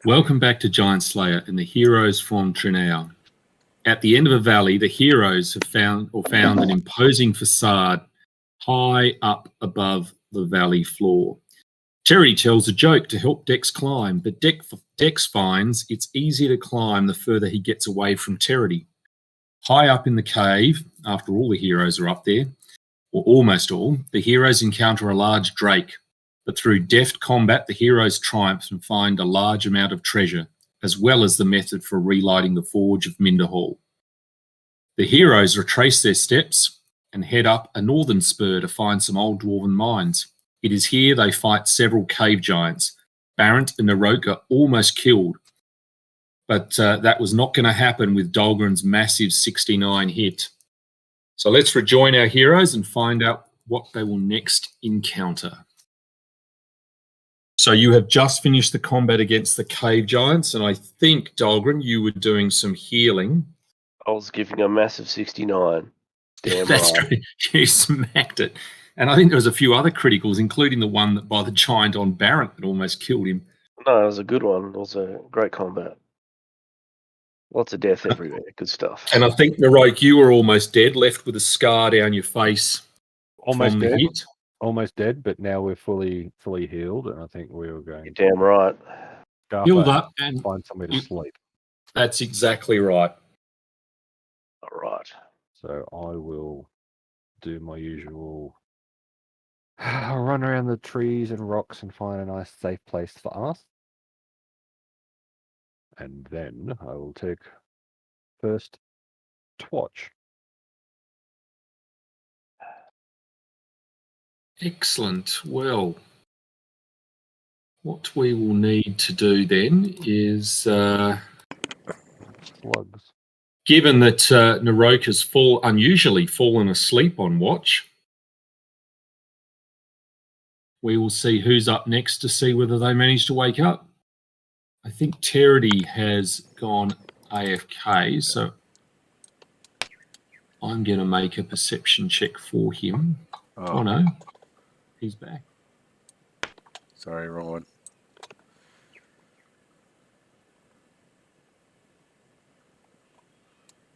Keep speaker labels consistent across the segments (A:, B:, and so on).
A: Welcome back to Giantslayer and the heroes from Trinau. At the end of a valley, the heroes have found an imposing facade high up above the valley floor. Terry tells a joke to help Dex climb, but Dex finds it's easier to climb the further he gets away from Terry. High up in the cave, after all the heroes are up there, or almost all, the heroes encounter a large drake. But through deft combat, the heroes triumph and find a large amount of treasure, as well as the method for relighting the forge of Minderhall. The heroes retrace their steps and head up a northern spur to find some old dwarven mines. It is here they fight several cave giants. Barrett and Narok are almost killed, but that was not going to happen with Dahlgren's massive 69 hit. So let's rejoin our heroes and find out what they will next encounter. So you have just finished the combat against the cave giants, and I think, Dahlgren, you were doing some healing.
B: I was giving a massive 69. Damn
A: That's
B: right.
A: true. You smacked it. And I think there was a few other criticals, including the one that by the giant on Barrett that almost killed him.
B: No, it was a good one. It was a great combat. Lots of death everywhere. Good stuff.
A: And I think, Narok, you were almost dead, left with a scar down your face
C: Almost
A: from the
C: dead.
A: hit.
C: Almost dead, but now we're fully healed, and I think we were going
B: You're damn right.
C: to
A: Healed up and
C: find somewhere to sleep.
A: That's exactly right.
B: All right.
C: So I will do my usual run around the trees and rocks and find a nice safe place for us. And then I will take first watch.
A: Excellent. Well, what we will need to do then is,
C: Slugs.
A: given that Narok has unusually fallen asleep on watch, we will see who's up next to see whether they manage to wake up. I think Terry has gone AFK, so I'm going to make a perception check for him. Oh no, he's back.
D: Sorry, wrong one.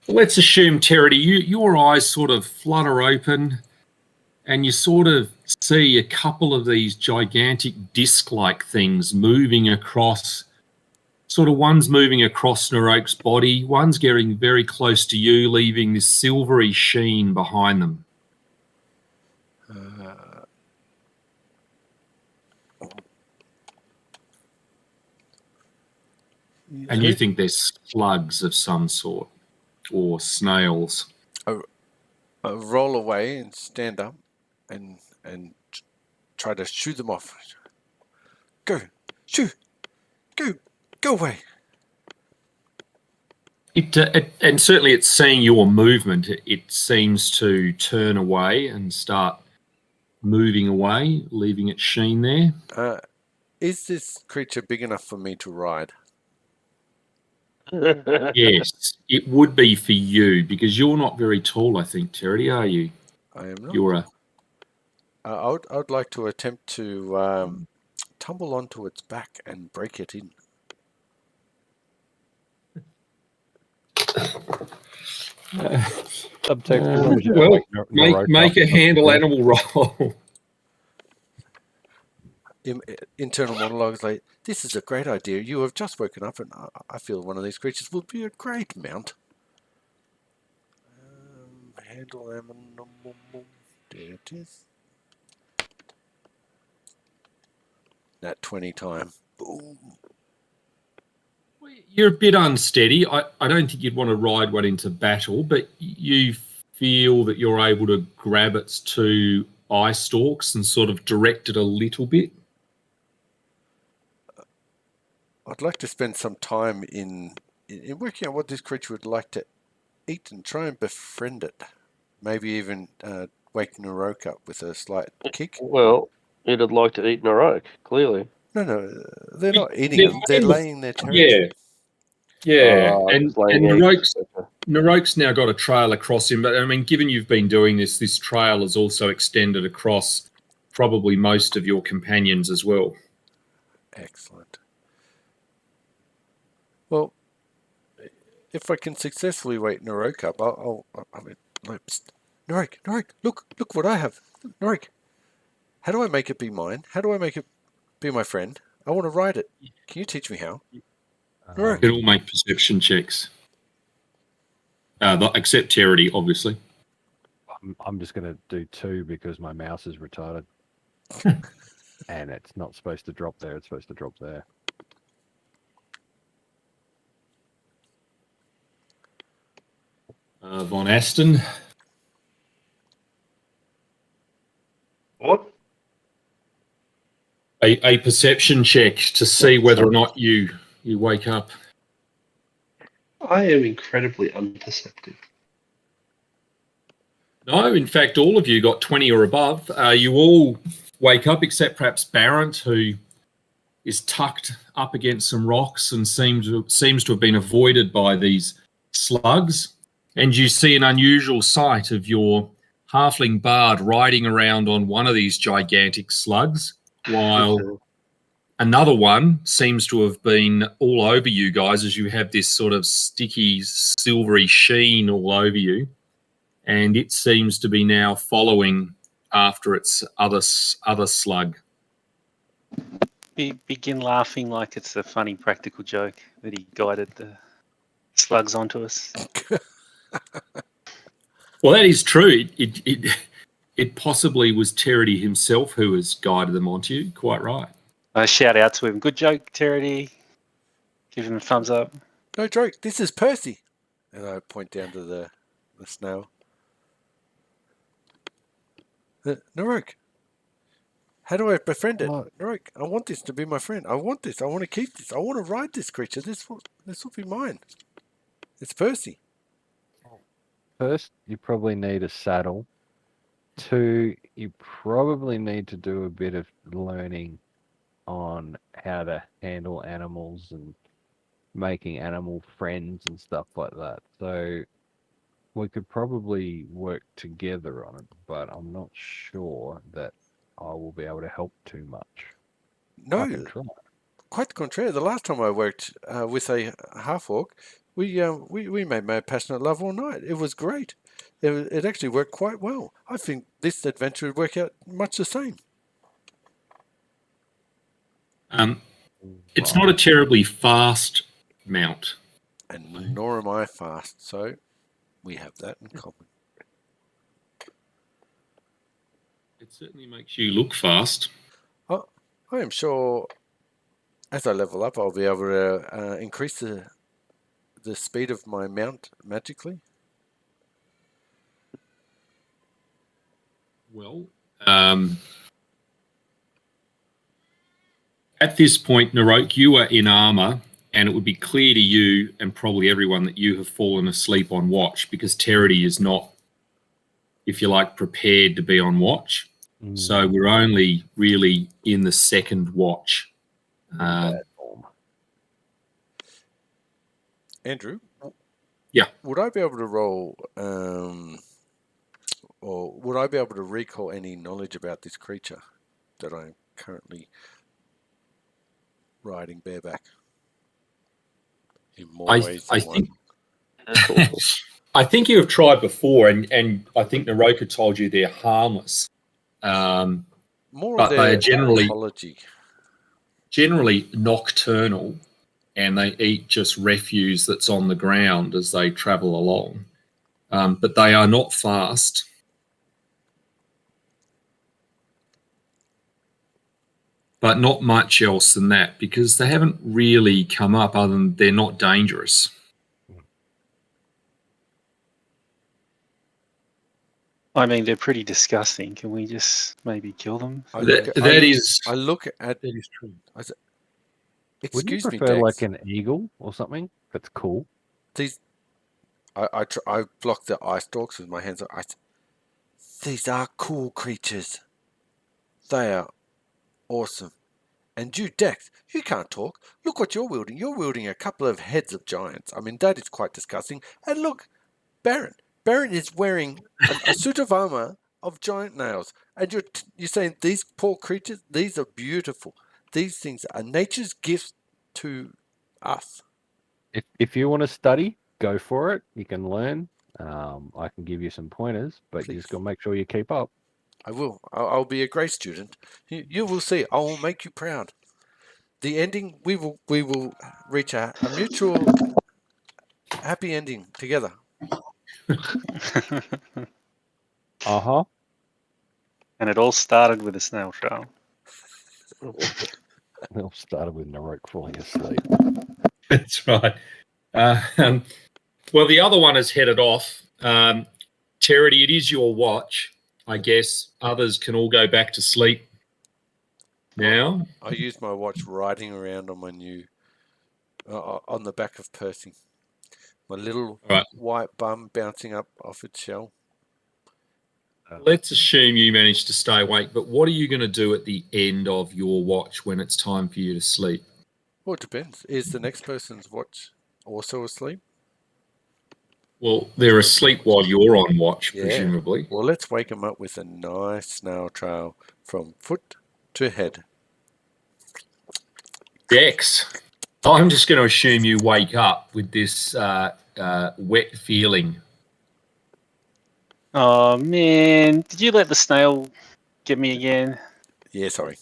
A: Let's assume, Terry, your eyes sort of flutter open and you sort of see a couple of these gigantic disc-like things moving across, sort of one's moving across Narok's body, one's getting very close to you, leaving this silvery sheen behind them. And you think they're slugs of some sort, or snails.
D: Roll away and stand up and try to shoo them off. Go, shoo, go away.
A: And certainly it's seeing your movement. It seems to turn away and start moving away, leaving its sheen there.
D: Is this creature big enough for me to ride?
A: Yes, it would be for you because you're not very tall, I think, Terry, are you?
D: I am not.
A: You're a...
D: I would like to attempt to tumble onto its back and break it in.
A: Make a handle animal roll.
D: Internal monologues like, this is a great idea. You have just woken up and I feel one of these creatures would be a great mount. Handle animal. There it is. That 20 time. Boom.
A: You're a bit unsteady. I don't think you'd want to ride one into battle, but you feel that you're able to grab its two eye stalks and sort of direct it a little bit.
D: I'd like to spend some time in working out what this creature would like to eat and try and befriend it. Maybe even wake Narok up with a slight kick.
B: Well, it'd like to eat Narok, clearly.
D: No, they're not eating them. They're laying their territory.
A: Yeah. And Narok's now got a trail across him. But, I mean, given you've been doing this trail has also extended across probably most of your companions as well.
D: Excellent. Well, if I can successfully wake Narok up, I mean, like, Narok, look what I have. Narok, how do I make it be mine? How do I make it be my friend? I want to ride it. Can you teach me how? Narok.
A: It all make perception checks. Except Terity, obviously.
C: I'm just going to do 2 because my mouse is retarded. And it's not supposed to drop there. It's supposed to drop there.
A: Von Aston.
E: What?
A: A perception check to see whether or not you wake up.
E: I am incredibly unperceptive.
A: No, in fact, all of you got 20 or above. You all wake up, except perhaps Barrett, who is tucked up against some rocks and seems to have been avoided by these slugs. And you see an unusual sight of your halfling bard riding around on one of these gigantic slugs, while another one seems to have been all over you guys as you have this sort of sticky, silvery sheen all over you. And it seems to be now following after its other slug.
F: Begin laughing like it's a funny practical joke that he guided the slugs onto us.
A: Well, that is true. It possibly was Terity himself who has guided them onto you. Quite right.
F: I shout out to him, "Good joke, Terity." Give him a thumbs up.
D: No joke, this is Percy. And I point down to the snail. Narok, how do I befriend it? Narok, I want this to be my friend. I want this. I want to keep this. I want to ride this creature. This will be mine. It's Percy.
C: First, you probably need a saddle. 2, you probably need to do a bit of learning on how to handle animals and making animal friends and stuff like that. So we could probably work together on it, but I'm not sure that I will be able to help too much.
D: No,
C: I can try.
D: Quite the contrary. The last time I worked with a half-orc, we made my passionate love all night. It was great. It actually worked quite well. I think this adventure would work out much the same.
A: It's not a terribly fast mount.
D: And nor am I fast, so we have that in common.
A: It certainly makes you look fast.
D: I am sure as I level up, I'll be able to increase the speed of my mount magically.
A: Well, at this point, Narok, you are in armor, and it would be clear to you and probably everyone that you have fallen asleep on watch because Terity is not, if you like, prepared to be on watch. So we're only really in the second watch.
D: Andrew?
A: Yeah.
D: Would I be able to roll, or would I be able to recall any knowledge about this creature that I'm currently riding bareback? In more ways than one.
A: I think you have tried before, and I think Naroka told you they're harmless.
D: More of their
A: generally nocturnal, and they eat just refuse that's on the ground as they travel along. But they are not fast. But not much else than that, because they haven't really come up other than they're not dangerous.
F: I mean, they're pretty disgusting. Can we just maybe kill them?
A: That is
D: true.
C: Would you
D: Excuse me,
C: prefer
D: Dex.
C: like an eagle or something? That's cool.
D: I block the ice stalks with my hands. These are cool creatures. They are awesome. And you, Dex, you can't talk. Look what you're wielding. You're wielding a couple of heads of giants. I mean, that is quite disgusting. And look, Baron. Baron is wearing a suit of armor of giant nails. And you're saying these poor creatures, these are beautiful. These things are nature's gifts to us.
C: If you want to study, go for it. You can learn. I can give you some pointers, but you just got to make sure you keep up.
D: I will. I'll be a great student. You will see. I will make you proud. The ending, we will reach a mutual happy ending together.
C: Uh-huh.
F: And it all started with a snail trail.
C: It all started with Narok falling asleep.
A: That's right. Well, the other one is headed off. Charity, it is your watch. I guess others can all go back to sleep now.
D: I used my watch riding around on my new, on the back of Percy. My little white bum bouncing up off its shell.
A: Let's assume you managed to stay awake, but what are you going to do at the end of your watch when it's time for you to sleep?
D: Well, it depends. Is the next person's watch also asleep?
A: Well, they're asleep while you're on watch,
D: Yeah.
A: presumably.
D: Well, let's wake them up with a nice snail trail from foot to head.
A: Dex, I'm just going to assume you wake up with this wet feeling.
F: Oh man, did you let the snail get me again?
D: Yeah, sorry.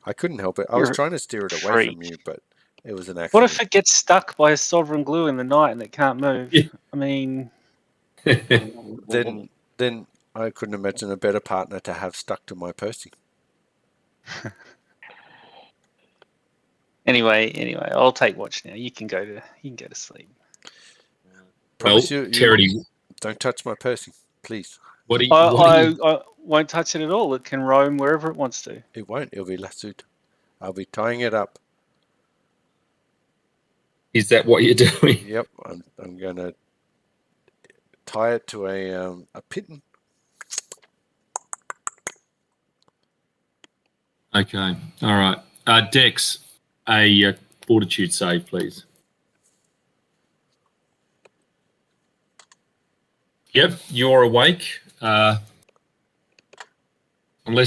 D: I couldn't help it. I was
F: You're
D: trying to steer it away
F: freak.
D: from you, but it was an accident.
F: What if it gets stuck by a sovereign glue in the night and it can't move?
A: Yeah.
F: I mean,
D: Then I couldn't imagine a better partner to have stuck to my Percy.
F: anyway, I'll take watch now. You can go to sleep.
D: Promise
A: Well,
D: you
A: Charity,
D: don't touch my Percy, please.
A: what do you
F: I won't touch it at all. It can roam wherever it wants to.
D: It won't. It'll be lassoed. I'll be tying it up.
A: is that what you're doing?
D: Yep, I'm going to tie it to a pitten.
A: Okay, all right. Dex, a fortitude save, please. Yep, you're awake. Unless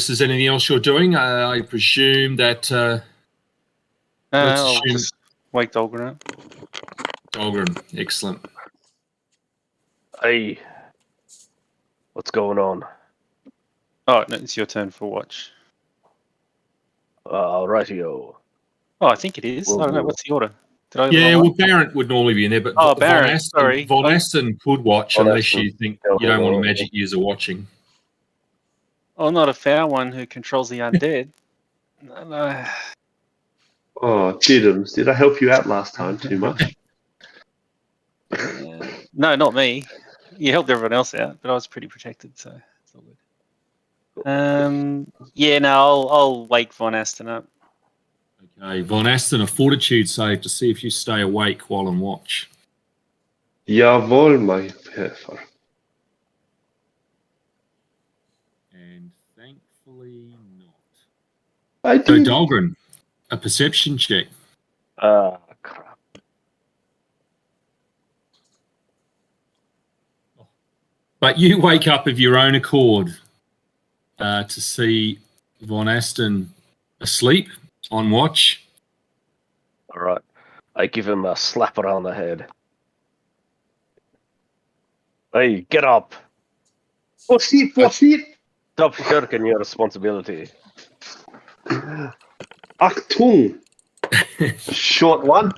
A: there's anything else you're doing, I presume that. Let's
F: I'll
A: assume
F: just wake Dolgren up.
A: Dolgren, excellent.
B: Hey, what's going on?
F: Oh, no, it's your turn for watch.
B: Rightio.
F: Oh, I think it is. I don't know. What's the order? Did I?
A: Yeah, well, Baron would normally be in there, but
F: Oh, Baron, sorry.
A: Von Aston could watch
B: Von
A: unless
B: Aston.
A: you think you don't want a magic user watching.
F: I'm not a foul one who controls the undead. No.
E: Oh, Diddums, did I help you out last time too much?
F: No, not me. You helped everyone else out, but I was pretty protected, so it's all good. Yeah, no, I'll wake Von Aston up.
A: Okay, Von Aston, a fortitude save to see if you stay awake while on watch.
E: Jawohl, my Helfer.
A: And thankfully not.
E: I
A: So,
E: did.
A: Dolgren, a perception check.
B: Crap.
A: But you wake up of your own accord to see Von Aston asleep on watch.
B: All right. I give him a slap around the head. Hey, get up.
E: Proceed.
B: Stop shirking your responsibility.
E: Achtung. Short one.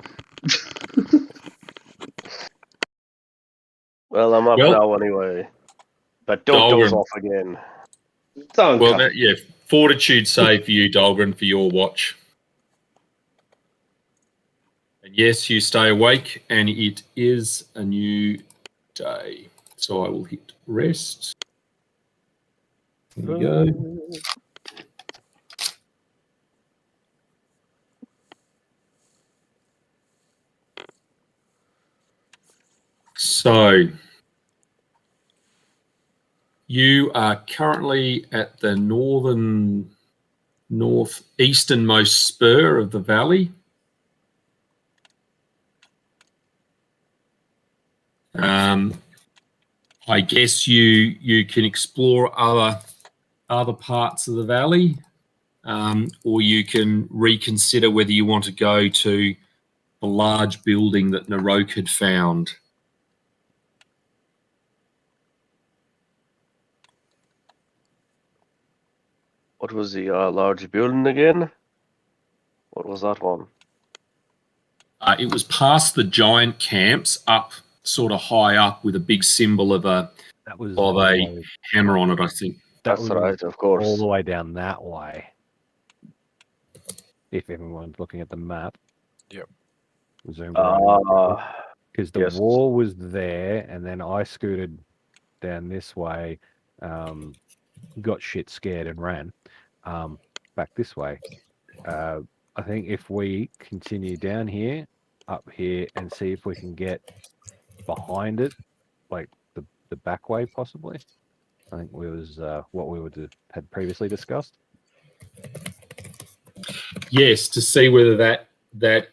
B: Well, I'm up now anyway. But don't
A: Dolgren.
B: doze off again.
E: Don't
A: Well,
E: come.
A: fortitude save for you, Dolgren, for your watch. And yes, you stay awake, and it is a new day. So I will hit rest. There we go. So you are currently at the northeasternmost spur of the valley. I guess you can explore other parts of the valley, or you can reconsider whether you want to go to the large building that Narok had found.
B: What was the large building again? What was that one?
A: It was past the giant camps, up sort of high up, with a big symbol of a
C: That was
A: a hammer on it, I think.
C: That
B: That's
C: was
B: right, of course.
C: all the way down that way. If everyone's looking at the map.
D: Yep.
C: Zoom because the
B: yes.
C: wall was there, and then I scooted down this way, got shit scared and ran back this way. I think if we continue down here, up here, and see if we can get behind it, like the back way possibly. I think was what we had previously discussed.
A: Yes, to see whether that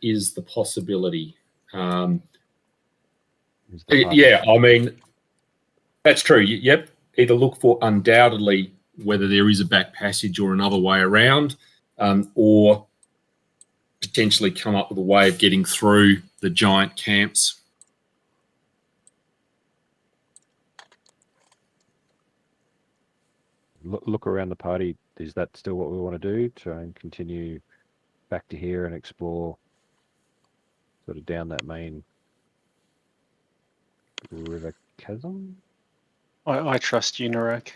A: is the possibility. Yeah, I mean, that's true. Yep. Either look for undoubtedly whether there is a back passage or another way around, or potentially come up with a way of getting through the giant camps.
C: Look around the party. Is that still what we want to do? Try and continue back to here and explore sort of down that main river chasm?
F: I trust you, Narok.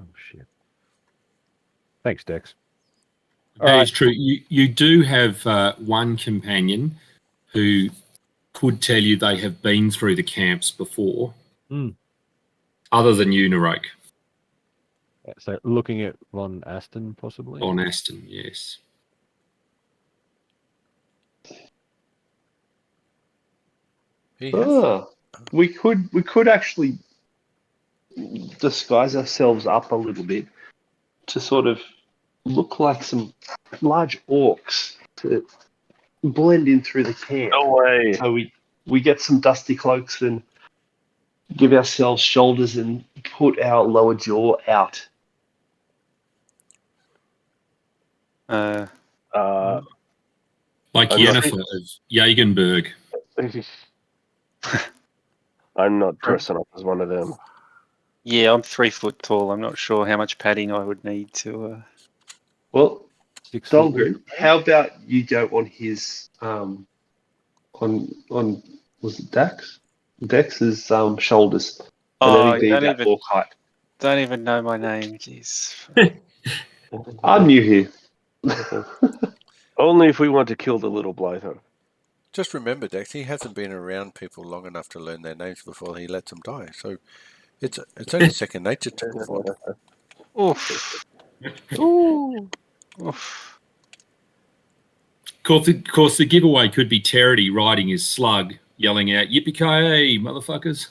C: Oh, shit. Thanks, Dex.
A: That is true. You do have one companion who could tell you they have been through the camps before, other than you, Narok.
C: So looking at Von Aston, possibly?
A: Von Aston, yes.
E: We could actually disguise ourselves up a little bit to sort of look like some large orcs to blend in through the camp.
B: No way.
E: So we get some dusty cloaks and give ourselves shoulders and put our lower jaw out.
A: Like
B: I'm
A: Yennefer of Jagenberg.
B: I'm not dressing up as one of them.
F: Yeah, I'm 3 foot tall. I'm not sure how much padding I would need to.
E: Well,
C: 6 foot.
E: Dolgren, how about you go on his on was it Dax? Dex's shoulders.
F: Oh,
E: And then he'd be orc height.
F: don't even know my name. Jeez.
E: I'm new here.
B: Only if we want to kill the little blighter.
D: Just remember, Dex, he hasn't been around people long enough to learn their names before he lets them die. So it's only second nature to him.
F: Oof. Ooh. Oof.
A: Of course, the giveaway could be Terity riding his slug, yelling out, "Yippee-ki-yay, motherfuckers!"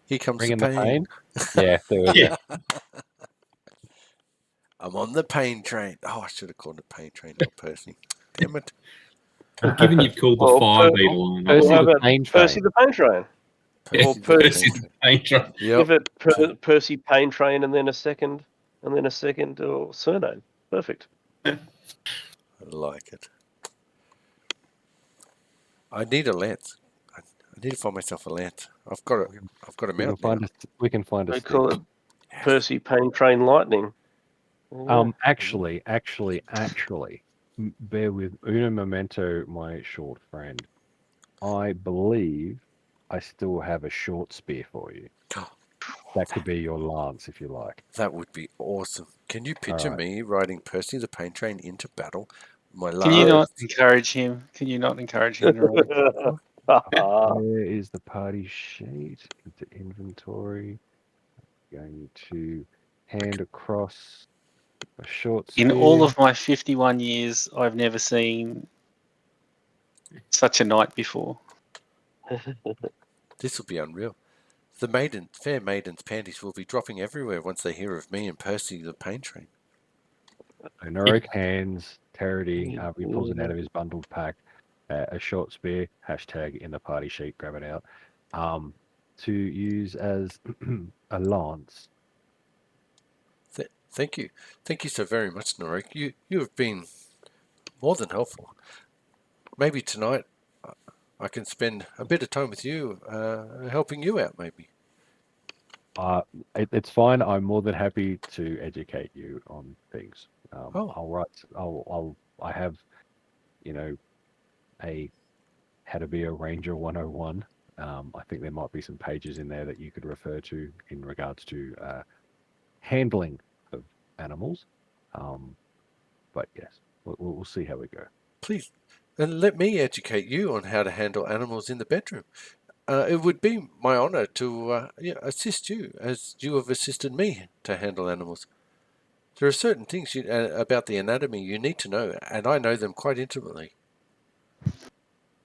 D: Here comes
C: Bringing
D: the
C: the
D: pain.
C: pain. Yeah, there we go.
D: I'm on the pain train. Oh, I should have called it pain train, not Percy. Damn it.
A: Well, given you've called the
B: Well,
A: fire beetle on,
C: Percy
B: Well, how
C: the
B: about
C: pain
B: Percy
C: train.
B: the Pain Train? Or
A: Percy the pain train.
D: Yep.
B: Give it Percy Pain Train and then a second or surname. Perfect.
D: I like it. I need a lance. I need to find myself a lance. I've got a mount.
C: We can find a
B: They
C: stick.
B: call it Percy Pain Train Lightning.
C: Actually, bear with uno momento, my short friend. I believe I still have a short spear for you. That could be your lance, if you like.
D: That would be awesome. Can you picture me riding Percy the Pain Train into battle? My lance.
F: Can you not encourage him? Can you not encourage him? Narok?
C: Where is the party sheet? Into inventory. Going to hand across a short spear.
F: In all of my 51 years, I've never seen such a night before.
D: This will be unreal. The fair maiden's panties will be dropping everywhere once they hear of me and Percy the Pain Train.
C: Narok hands Terity, he pulls it out of his bundled pack, a short spear, hashtag in the party sheet, grab it out, to use as a lance.
D: Thank you. Thank you so very much, Narok. You have been more than helpful. maybe tonight I can spend a bit of time with you, helping you out. Maybe.
C: It's fine. I'm more than happy to educate you on things.
D: Oh.
C: I have, a how to be a ranger 101. I think there might be some pages in there that you could refer to in regards to handling of animals. But yes, we'll see how we go.
D: Please, and let me educate you on how to handle animals in the bedroom. It would be my honor to assist you as you have assisted me to handle animals. There are certain things about the anatomy you need to know, and I know them quite intimately.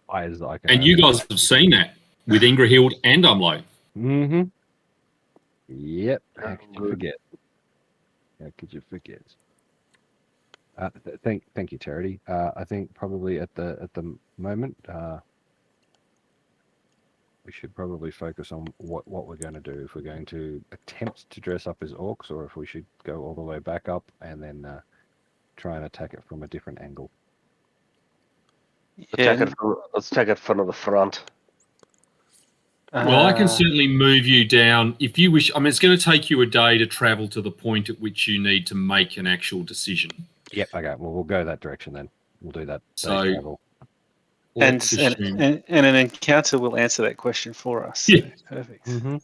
A: And you guys have seen that with Ingrahild and Umlo.
C: Mm-hmm. Yep. How could you forget? How could you forget? Thank you, Charity. I think probably at the moment we should probably focus on what we're going to do. If we're going to attempt to dress up as orcs, or if we should go all the way back up and then try and attack it from a different angle.
B: Let's take it from the front.
A: Well, I can certainly move you down if you wish. I mean, it's going to take you a day to travel to the point at which you need to make an actual decision.
C: Yep. Okay. Well, we'll go that direction then. We'll do that.
A: So,
C: travel.
F: And an encounter will answer that question for us. So,
A: yeah.
F: Perfect.
C: Mm-hmm.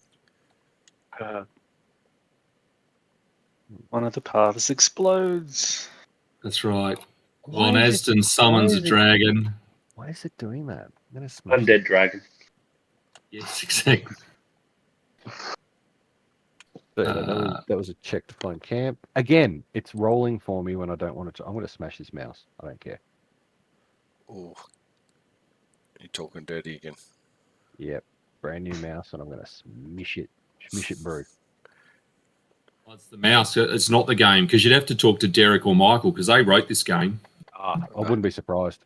F: One of the paths explodes.
A: That's right. Von Aston summons a dragon.
C: Why is it doing that? I'm gonna smash
E: Undead dragon.
A: Yes, exactly.
C: That was a check to find camp. Again, it's rolling for me when I don't want it to. I'm going to smash this mouse. I don't care.
D: Oh, you're talking dirty again.
C: Yep. Brand new mouse, and I'm going to smish it. Smish it, bro.
A: Well, it's the mouse. It's not the game, because you'd have to talk to Derek or Michael, because they wrote this game.
C: I wouldn't be surprised.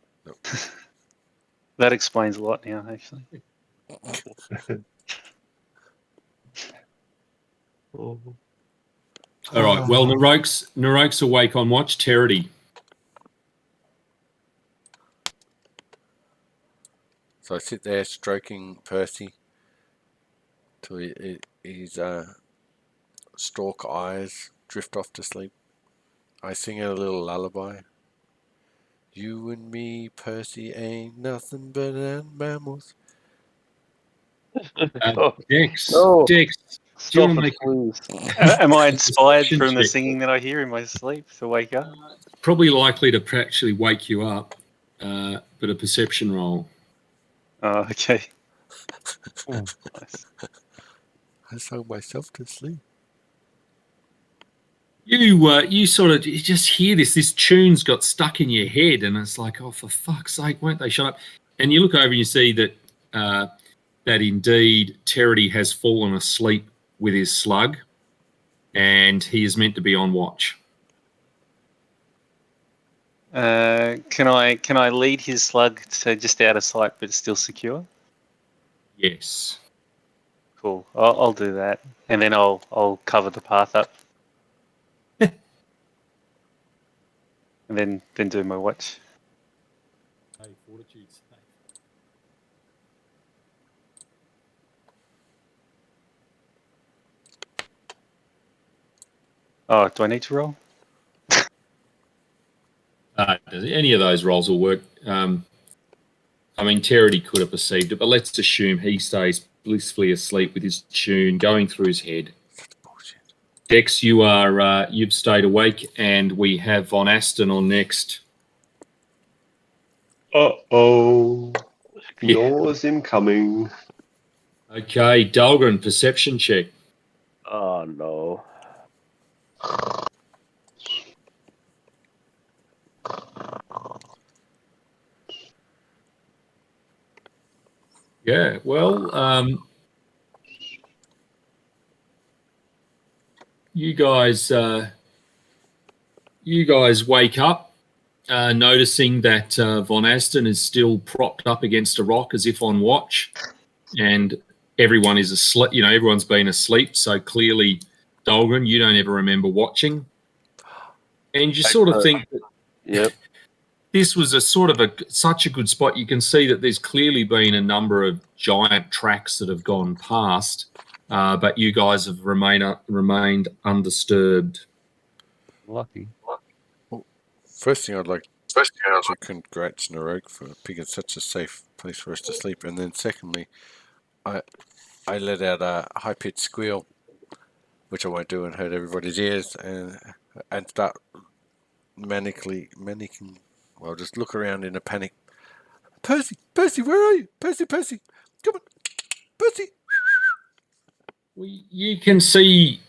F: That explains a lot now, actually.
A: All right. Well, Naroke's awake on watch. Terity.
D: So I sit there stroking Percy till his stalk eyes drift off to sleep. I sing a little lullaby. You and me, Percy, ain't nothing but mammals.
A: Dex.
B: No.
A: Dex. Do you want to make
B: please.
F: Am I inspired
A: Perception
F: from the
A: check.
F: singing that I hear in my sleep to wake up?
A: Probably likely to actually wake you up, but a perception roll.
F: Oh, okay. Nice.
D: I sung myself to sleep.
A: You sort of you just hear this tune's got stuck in your head, and it's like, oh, for fuck's sake, won't they shut up? And you look over and you see that that indeed Terity has fallen asleep with his slug, and he is meant to be on watch.
F: Can I lead his slug to just out of sight but still secure?
A: Yes.
F: Cool. I'll do that, and then I'll cover the path up, and then do my watch. Oh, do I need to roll?
A: Any of those rolls will work. I mean, Terity could have perceived it, but let's assume he stays blissfully asleep with his tune going through his head. Dex, you've stayed awake, and we have Von Aston on next.
E: Uh-oh. Yours incoming.
A: Okay, Dahlgren, perception check.
B: Oh no.
A: Yeah, well, you guys wake up noticing that Von Aston is still propped up against a rock as if on watch, and everyone is asleep. You know, everyone's been asleep, so clearly, Dahlgren, you don't ever remember watching, and you sort of think that,
B: Yep.
A: this was a sort of such a good spot. You can see that there's clearly been a number of giant tracks that have gone past, but you guys have remained undisturbed.
C: Lucky.
D: First thing I'd like to congrats Naroke for picking such a safe place for us to sleep, and then secondly, I let out a high-pitched squeal, which I won't do and hurt everybody's ears, and start manicking. Well, just look around in a panic. Percy, where are you? Percy, come on, Percy.
A: Well, you can see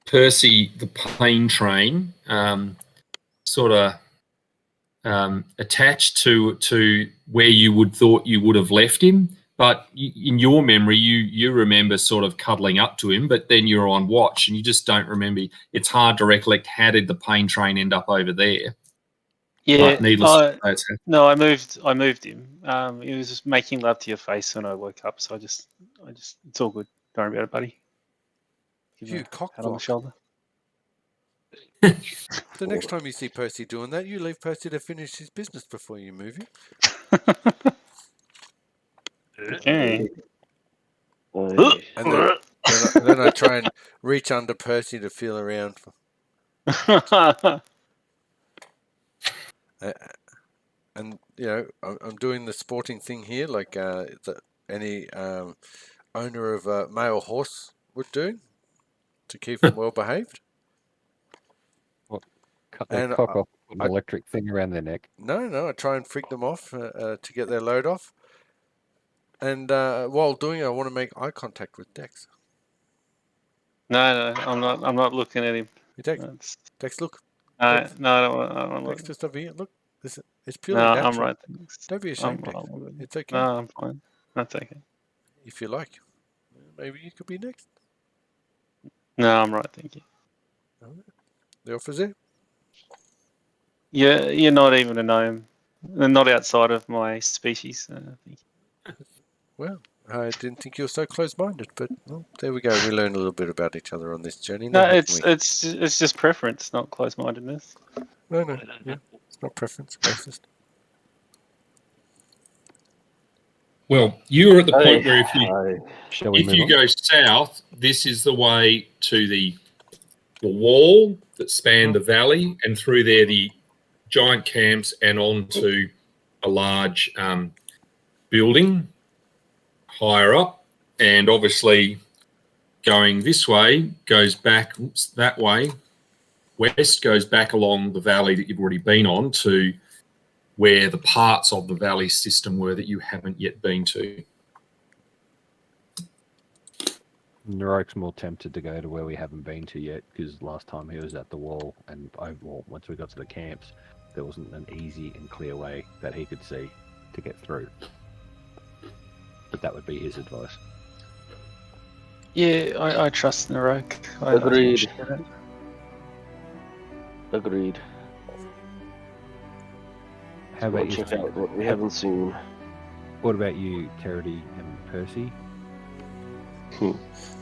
A: Percy, the plane train, sort of attached to where you would have left him. But in your memory, you remember sort of cuddling up to him, but then you're on watch and you just don't remember. It's hard to recollect how did the plane train end up over there.
F: Yeah,
A: But needless to say,
F: no, I moved him. He was just making love to your face when I woke up, so I just, it's all good. Don't worry about it, buddy. Give
D: You
F: me a pat on the
D: cockblock.
F: shoulder.
D: The next time you see Percy doing that, you leave Percy to finish his business before you move him.
F: Okay.
D: And then I try and reach under Percy to feel around. And you know, I'm doing the sporting thing here, like any owner of a male horse would do, to keep him well behaved.
C: Cut their cock off with an electric thing around their neck.
D: No, I try and freak them off to get their load off. And while doing it, I want to make eye contact with Dex.
F: No, I'm not looking at him.
D: Dex, look.
F: No, I don't want to look.
D: Dex, just over here. Look, it's purely
F: No,
D: natural.
F: I'm right.
D: Don't be ashamed, Dex. It's okay.
F: No, I'm fine. That's okay.
D: If you like. Maybe you could be next.
F: No, I'm right. Thank you.
D: The offer's there.
F: Yeah, you're not even a gnome. Not outside of my species. Thank you.
D: Well, I didn't think you were so close-minded, but well, there we go. We learn a little bit about each other on this journey.
F: No, it's just preference, not close-mindedness.
D: No, yeah, it's not preference, racist.
A: well, you're at the point where if you
C: on?
A: go south, this is the way to the wall that spanned the valley, and through there the giant camps and onto a large building higher up, and obviously going this way goes back that way. West goes back along the valley that you've already been on to where the parts of the valley system were that you haven't yet been to.
C: Naroke's more tempted to go to where we haven't been to yet, because last time he was at the wall, and once we got to the camps, there wasn't an easy and clear way that he could see to get through. But that would be his advice.
F: Yeah, I trust Naroke.
E: Agreed. Agreed.
C: How about you?
E: Check out what we haven't seen.
C: What about you, Terity and Percy?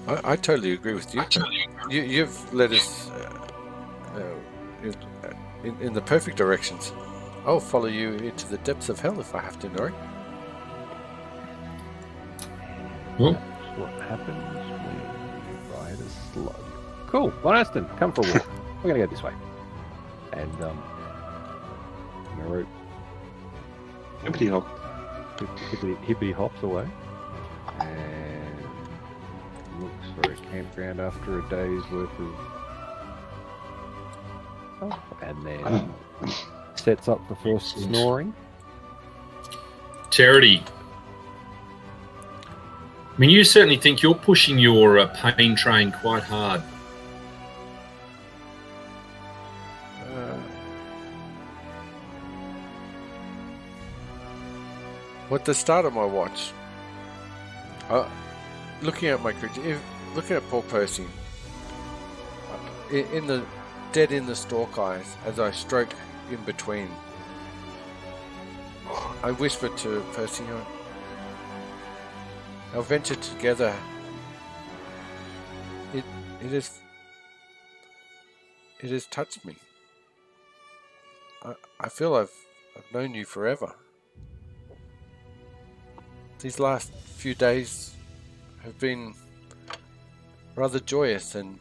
D: I totally agree with you. You've led us in the perfect directions. I'll follow you into the depths of hell if I have to, Nori.
A: Well,
C: That's what happens when you ride a slug. Cool. Von Aston, come for a walk. We're going to go this way. And, Naroke
E: Hippity hop.
C: hippity hops away and looks for a campground after a day's worth of stuff, and then sets up the first snoring.
A: Charity. I mean, you certainly think you're pushing your pain train quite hard.
D: At the start of my watch, looking at my creature, looking at poor Percy, in the dead in the stalk eyes, as I stroke in between, I whisper to Percy, our venture together, it has touched me. I feel I've I've known you forever. These last few days have been rather joyous and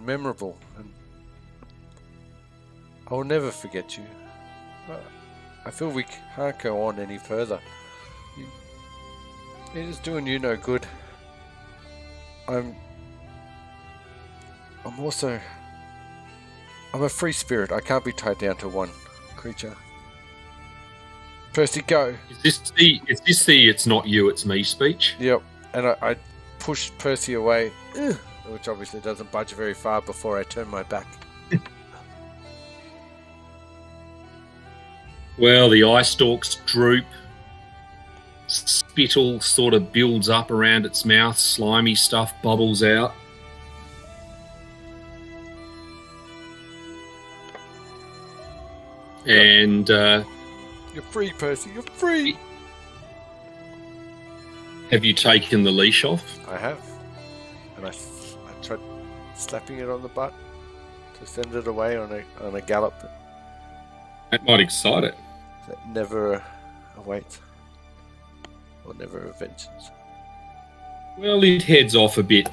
D: memorable, and I will never forget you. I feel we can't go on any further. It is doing you no good. I'm a free spirit. I can't be tied down to one creature. Percy, go.
A: Is this the it's not you, it's me speech?
D: Yep. And I pushed Percy away, which obviously doesn't budge very far before I turn my back.
A: Well, the eye stalks droop. Spittle sort of builds up around its mouth. Slimy stuff bubbles out. And
D: You're free, Percy. You're free.
A: have you taken the leash off?
D: I have. And I tried slapping it on the butt to send it away on a gallop
A: That might excite it.
D: that never awaits or never vengeance.
A: Well, it heads off a bit.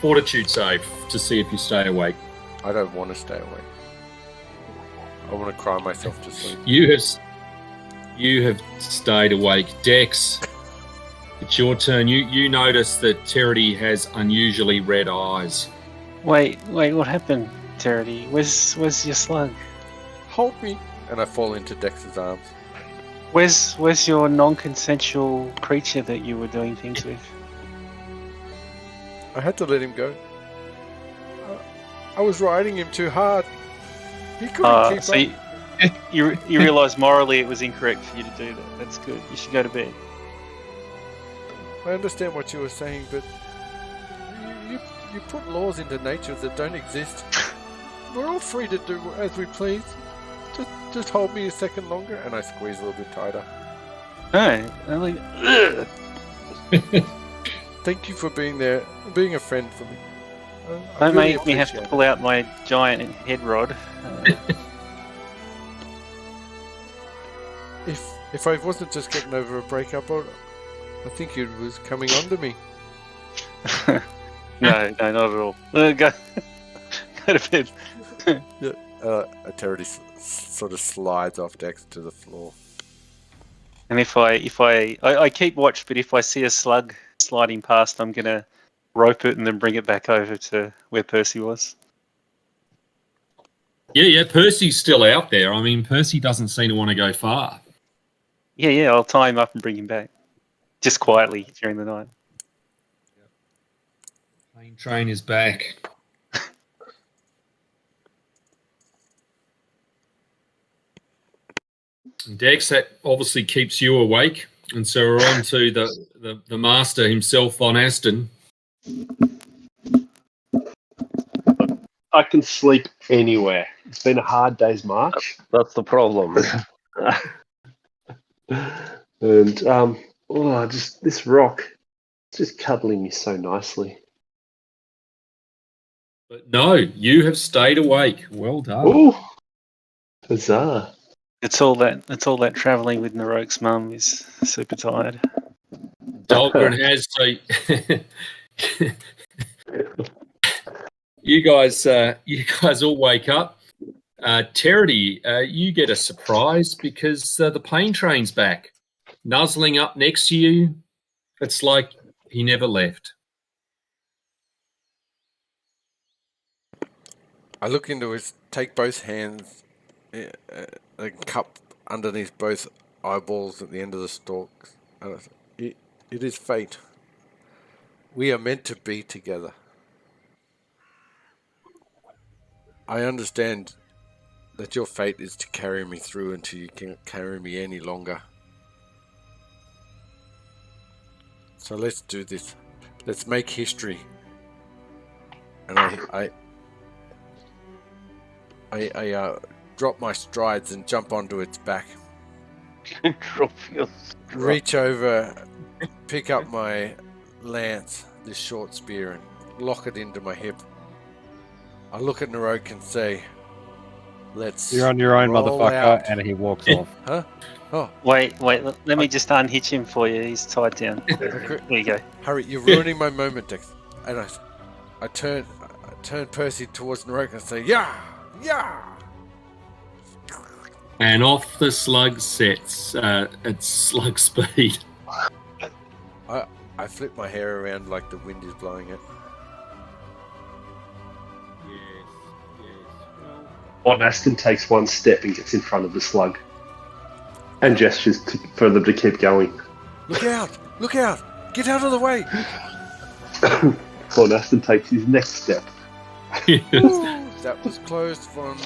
A: Fortitude save to see if you stay awake.
D: I don't want to stay awake. I want to cry myself to sleep.
A: You have stayed awake. Dex, it's your turn. You notice that Terity has unusually red eyes.
F: Wait, what happened, Terity? Where's your slug?
D: Hold me! And I fall into Dex's arms.
F: Where's your non-consensual creature that you were doing things with?
D: I had to let him go. I was riding him too hard. He couldn't keep
F: So
D: up.
F: you realise morally it was incorrect for you to do that. That's good. You should go to bed.
D: I understand what you were saying, but you put laws into nature that don't exist. We're all free to do as we please. Just hold me a second longer, and I squeeze a little bit tighter.
F: No,
D: Thank you for being there, being a friend for me. I
F: don't
D: really
F: make me have to
D: appreciate
F: pull out my giant head rod.
D: it. If I wasn't just getting over a breakup, I think it was coming onto me.
F: No, not at all. Go to bed.
D: Terity sort of slides off Dex to the floor.
F: And if I keep watch, but if I see a slug sliding past, I'm gonna rope it and then bring it back over to where Percy was.
A: Yeah, Percy's still out there. I mean, Percy doesn't seem to want to go far.
F: Yeah, I'll tie him up and bring him back. Just quietly during the night.
A: Plane train is back. Dex, that obviously keeps you awake. And so we're on to the master himself on Aston.
E: I can sleep anywhere. It's been a hard day's march.
B: That's the problem.
E: And just this rock, just cuddling me so nicely.
A: But no, you have stayed awake. Well done.
E: Ooh, huzzah!
F: It's all that travelling with Naroke's mum is super tired.
A: Dahlgren has you guys all wake up. Terity, you get a surprise because the plane train's back, nuzzling up next to you. It's like he never left.
D: I look into his, take both hands, a cup underneath both eyeballs at the end of the stalks. And I say, it is fate. We are meant to be together. I understand that your fate is to carry me through until you can't carry me any longer. So let's do this. Let's make history. And I drop my strides and jump onto its back.
B: Drop your
D: Reach over, pick up my lance, this short spear, and lock it into my hip. I look at Naroke and say, Let's.
C: You're on your own,
D: roll
C: motherfucker,
D: out.
C: and he walks off.
D: Huh? Oh,
F: Wait, let me just unhitch him for you. He's tied down. There you go.
D: hurry! You're ruining my moment, Dex. And I turn Percy towards Naroka and say, "Yeah, yeah."
A: And off the slug sets at slug speed.
D: I flip my hair around like the wind is blowing it.
E: Von Aston takes one step and gets in front of the slug and gestures for them to keep going.
D: Look out! Look out! Get out of the way!
E: Von Aston takes his next step.
D: Ooh, that was closed, Von.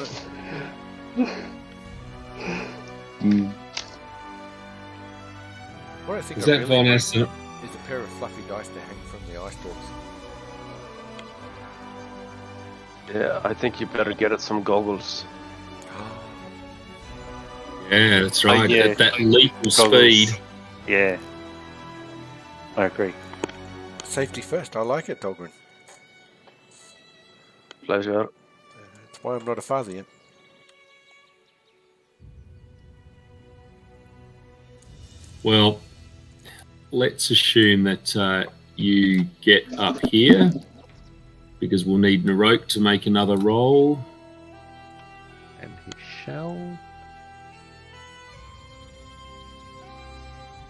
D: What I think
A: Is
D: I
A: that
D: really
A: Von
D: need
A: Aston?
D: is a pair of fluffy dice to hang from the ice doors.
B: Yeah, I think you better get it some goggles.
A: Yeah, that's right.
F: yeah.
A: At that lethal
F: Goggles.
A: speed.
F: Yeah. I agree.
D: Safety first. I like it, Dahlgren.
B: Pleasure.
D: That's why I'm not a father yet.
A: Well, let's assume that you get up here because we'll need Naroke to make another roll.
C: And he shall.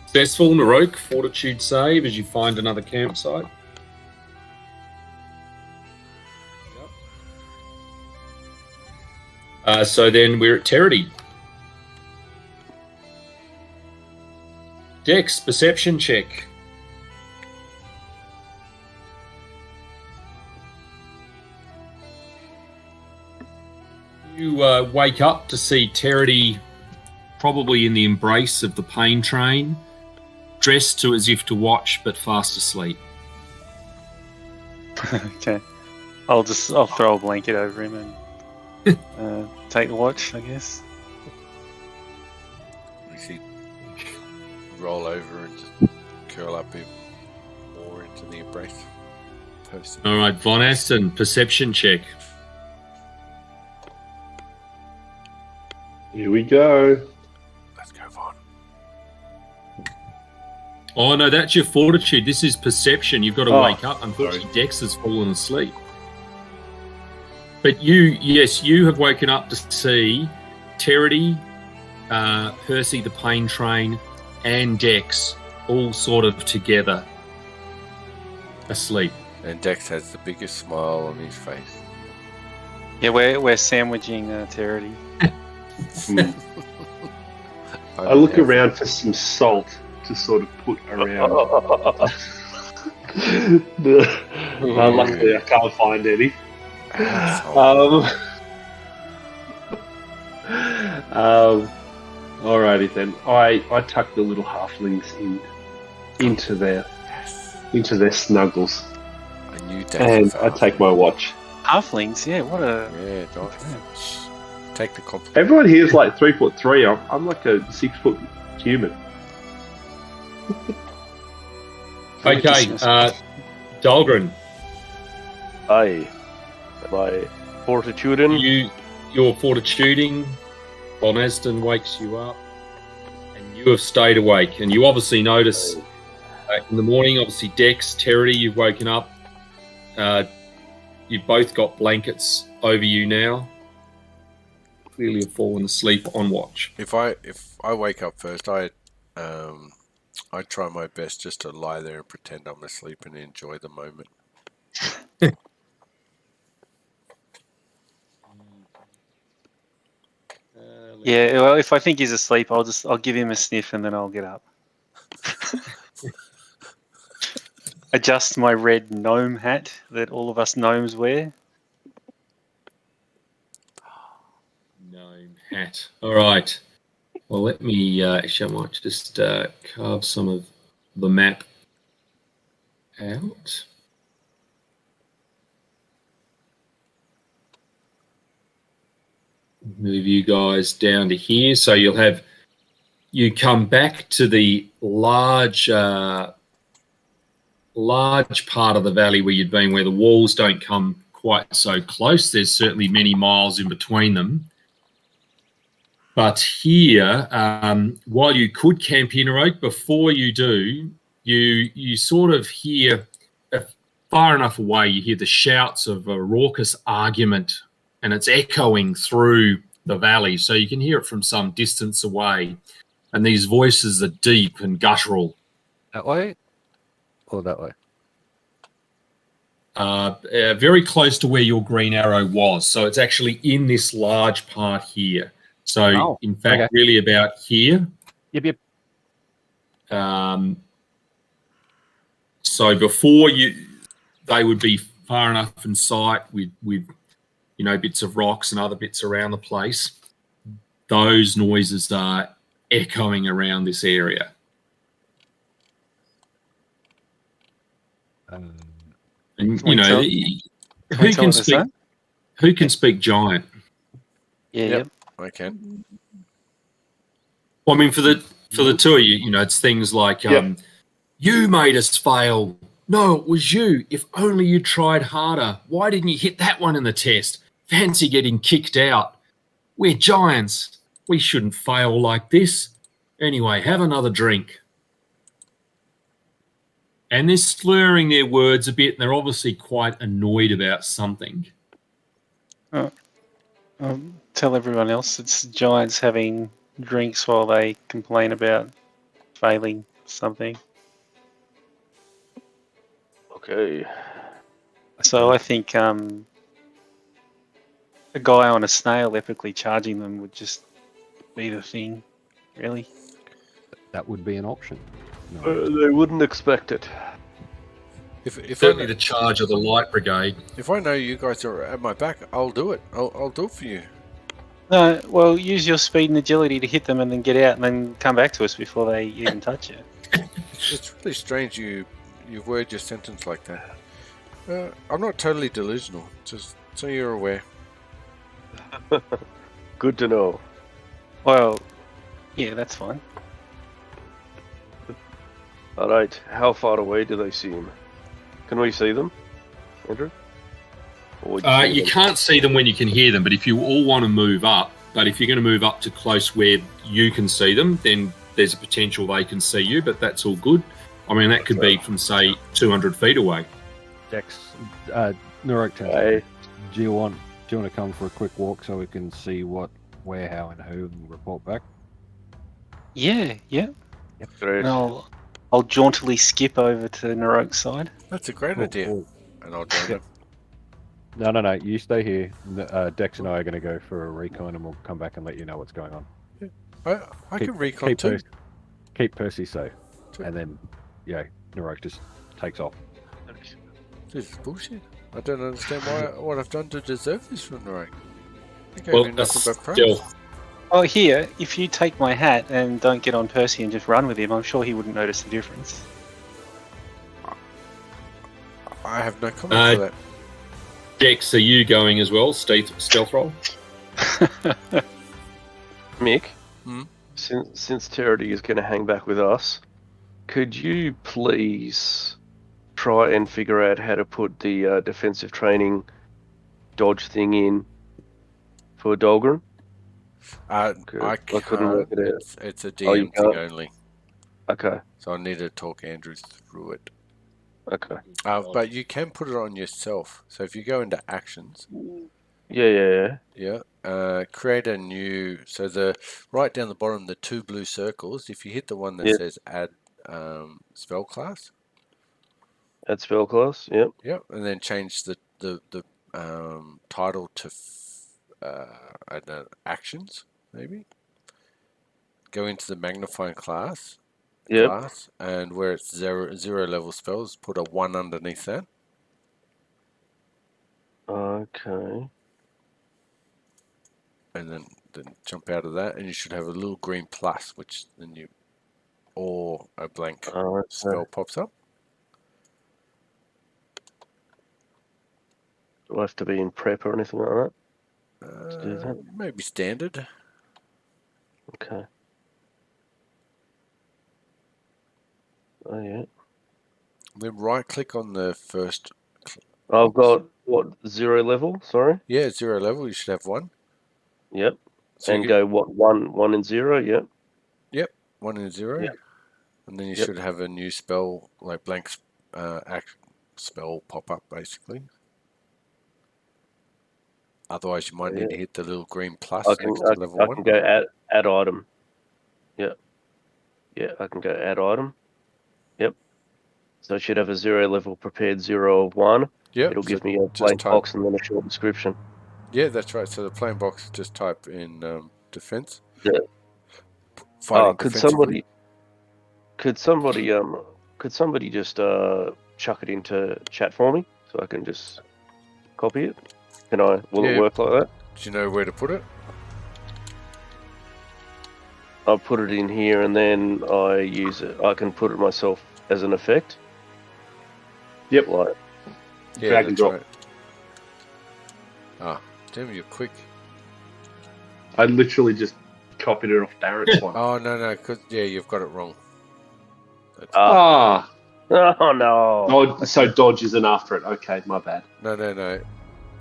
A: Successful, Naroke, fortitude save as you find another campsite. So then we're at Terity. Dex, perception check. You wake up to see Terity probably in the embrace of the pain train, dressed to as if to watch but fast asleep.
F: Okay. I'll throw a blanket over him and take the watch, I guess.
D: We see roll over and just curl up even more into the embrace. Percy.
A: All right, Von Aston, perception check.
E: Here we go.
D: Let's go, Von.
A: Oh, no, that's your fortitude. This is perception. You've got to
E: Oh,
A: wake up. Unfortunately, Dex has fallen asleep. But you have woken up to see Terity, Percy the Pain Train, and Dex all sort of together asleep.
D: And Dex has the biggest smile on his face.
F: Yeah, we're sandwiching Terity.
E: I look around for some salt to sort of put around. Luckily, I can't find any. Alrighty then. I tuck the little halflings into their snuggles,
D: I knew Dex
E: and
D: was
E: I take my watch.
F: Halflings, yeah, what a...
D: Yeah, don't. Take the compliment.
E: Everyone here is like 3'3". I'm like a 6 foot human.
A: Okay, Dahlgren,
B: Aye. Am I fortituding?
A: you're fortituding. Von Aston wakes you up, and you have stayed awake. And you obviously notice in the morning, obviously Dex, Terity, you've woken up. You've both got blankets over you now. Clearly have fallen asleep on watch.
D: If I wake up first, I try my best just to lie there and pretend I'm asleep and enjoy the moment.
F: Yeah, well, if I think he's asleep, I'll give him a sniff and then I'll get up. Adjust my red gnome hat that all of us gnomes wear.
A: Gnome hat. All right. Well, let me. Actually, I might just carve some of the map out. Move you guys down to here, so you come back to the large part of the valley where you'd been, where the walls don't come quite so close. There's certainly many miles in between them, But here, while you could camp in, Rogue, before you do, you sort of hear, far enough away, you hear the shouts of a raucous argument, and it's echoing through the valley, so you can hear it from some distance away. And these voices are deep and guttural.
C: That way? Or that way?
A: Very close to where your green arrow was. So it's actually in this large part here. So, in fact, really about here.
C: Yep.
A: So before they would be far enough in sight with bits of rocks and other bits around the place. Those noises are echoing around this area. And who can speak giant?
F: Yeah.
D: I can.
A: Well, I mean, for the two of you, it's things like you made us fail. No, it was you. If only you tried harder. Why didn't you hit that one in the test? Fancy getting kicked out. We're giants. We shouldn't fail like this. Anyway, have another drink. And they're slurring their words a bit, and they're obviously quite annoyed about something.
F: Tell everyone else it's giants having drinks while they complain about failing something.
B: Okay.
F: So I think a guy on a snail epically charging them would just be the thing, really.
C: That would be an option.
B: No. They wouldn't expect it.
D: If
A: Certainly the charge of the light brigade.
D: If I know you guys are at my back, I'll do it. I'll do it for you.
F: No, well, use your speed and agility to hit them and then get out and then come back to us before they even touch you.
D: It's really strange you word your sentence like that. I'm not totally delusional, just so you're aware.
B: Good to know.
F: Well, yeah, that's fine.
B: Alright, how far away do they seem? Can we see them, Andrew?
A: You can't see them when you can hear them, but if you all want to move up, but if you're going to move up to close where you can see them, then there's a potential they can see you, but that's all good. I mean, that could be from, say, 200 feet away.
C: Dex, Nurok, do you want to come for a quick walk so we can see what, where, how, and who, and report back?
F: Yeah.
C: Yep.
F: And I'll jauntily skip over to Narok's side.
D: That's a great idea. And I'll join them.
C: No. You stay here. Dex and I are going to go for a recon, and we'll come back and let you know what's going on.
D: Yeah. I can recon too.
C: Keep Percy safe, and then Narok just takes off.
D: This is bullshit. I don't understand what I've done to deserve this from Narok.
A: Well, that's still.
F: Oh, here, if you take my hat and don't get on Percy and just run with him, I'm sure he wouldn't notice the difference.
D: I have no comment for that.
A: Dex, are you going as well? Stealth roll?
B: Mick, since Terity is going to hang back with us, could you please try and figure out how to put the defensive training dodge thing in for Dahlgren?
D: I couldn't work it out. It's a DM thing only.
B: Okay.
D: So I need to talk Andrew through it.
B: Okay.
D: But you can put it on yourself. So if you go into actions.
B: Yeah.
D: Create a new. So right down the bottom, the two blue circles. If you hit the one that says add spell class.
B: Add spell class. Yep.
D: Yep. And then change the title to actions, maybe. Go into the magnifying class.
B: Yep.
D: And where it's zero level spells, put a 1 underneath that.
B: Okay.
D: And then jump out of that, and you should have a little green plus, which then or a blank spell pops up.
B: Do I have to be in prep or anything like that? To do that?
D: Maybe standard.
B: Okay. Oh, yeah.
D: Then right click on the first.
B: I've got, 0 level? Sorry?
D: Yeah, 0 level. You should have 1.
B: Yep.
D: So you
B: and
D: get-
B: go what 1 and 0. Yeah.
D: 1 and 0,
B: Yep.
D: and then you
B: Yep.
D: should have a new spell, like blank spell pop up, basically. Otherwise, you might need to hit the little green plus
B: I can
D: next to level
B: I
D: 1.
B: can go add item. Yeah, I can go add item. Yep. So I should have a 0 level prepared 0 of 1.
D: Yep.
B: It'll
D: so
B: give me a
D: just
B: blank
D: type.
B: box and then a short description.
D: Yeah, that's right. So the plain box, just type in defense.
B: Yeah.
D: Fighting
B: Could
D: defensively.
B: somebody just chuck it into chat for me so I can just copy it? Will it work like that?
D: Do you know where to put it?
B: I'll put it in here and then I use it. I can put it myself as an effect.
E: Yep.
B: Like,
D: Yeah,
E: Drag and
D: that's
E: drop.
D: right. Ah, damn, you're quick.
E: I literally just copied it off Darren's one.
D: Oh, no, because, you've got it wrong.
E: Ah.
B: oh no!
E: So dodge isn't after it. Okay, my bad.
D: No.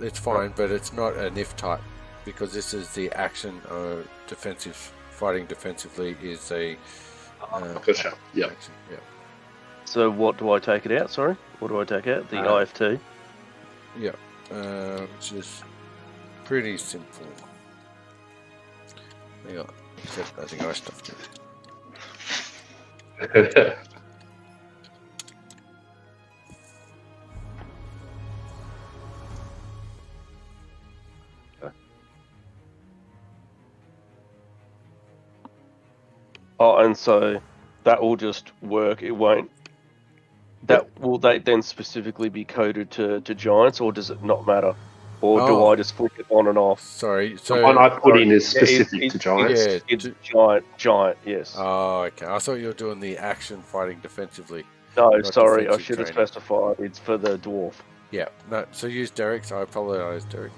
D: It's fine, but it's not an if type, because this is the action defensive. Fighting defensively is a
E: Gotcha. Yep.
D: action. Yeah.
B: So what do I take it out? Sorry, what do I take out? The IFT.
D: Which is pretty simple. Hang on. Except I think I stuffed it.
B: Oh, and so that will just work. It won't. Will they then specifically be coded to giants, or does it not matter? Or do
D: Oh.
B: I just flick it on and off?
D: Sorry.
E: The
D: So
E: one I put in is
B: Yeah,
E: specific to giants.
D: yeah.
B: It's giant. Yes.
D: Oh, okay. I thought you were doing the action fighting defensively.
B: No,
D: not
B: sorry, I
D: defensive
B: should have
D: training.
B: specified. It's for the dwarf.
D: Yeah. No. So use Derek's. I apologize, Derek.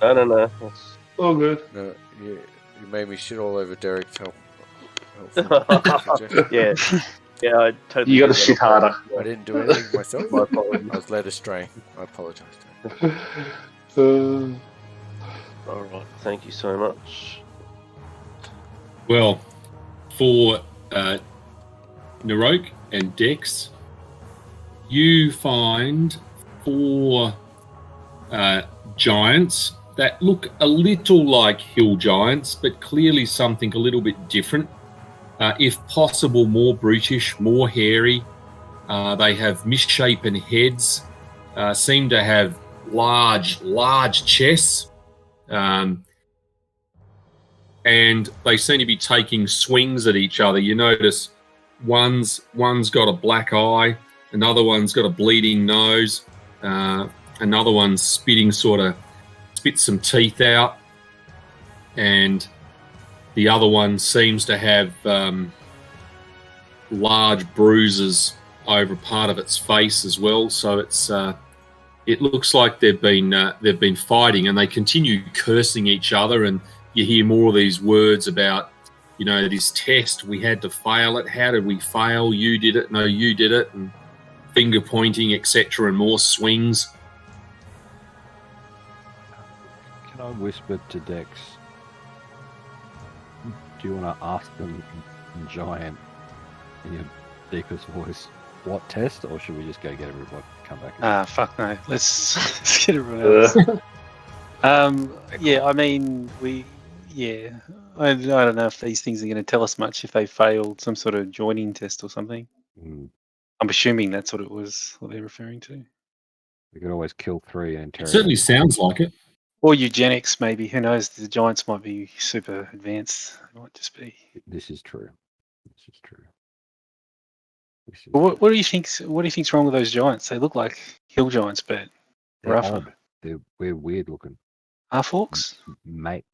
B: No. It's-
E: Oh, good.
D: No. You made me shit all over Derek's help.
B: yeah, I totally.
E: You got to
B: did that
E: shit
B: on
E: harder.
D: I didn't do anything myself.
B: My apologies.
D: I was led astray. I apologize.
B: All right, thank you so much.
A: Well, for Narok and Dex, you find 4 giants that look a little like hill giants, but clearly something a little bit different. If possible, more brutish, more hairy. They have misshapen heads, seem to have large chests, and they seem to be taking swings at each other. You notice one's got a black eye, another one's got a bleeding nose, another one's spit some teeth out, and the other one seems to have large bruises over part of its face as well. So it looks like they've been fighting, and they continue cursing each other. And you hear more of these words about, this test, we had to fail it. How did we fail? You did it. No, you did it. And finger pointing, etc., and more swings.
C: Can I whisper to Dex? Do you want to ask them in giant, in your deepest voice, what test, or should we just go get everybody to come back?
F: Fuck no. Let's get everyone else. Yeah, I mean, I don't know if these things are going to tell us much if they failed some sort of joining test or something.
C: Mm.
F: I'm assuming that's what what they're referring to.
C: We could always kill 3 and
A: It
C: interrogate.
A: certainly sounds like it.
F: Or eugenics, maybe. Who knows? The giants might be super advanced. It might just be.
C: This is true.
F: But what do you think's wrong with those giants? They look like hill giants, but
C: They're
F: rougher.
C: odd. We're weird looking.
F: Half orcs?
C: Mate.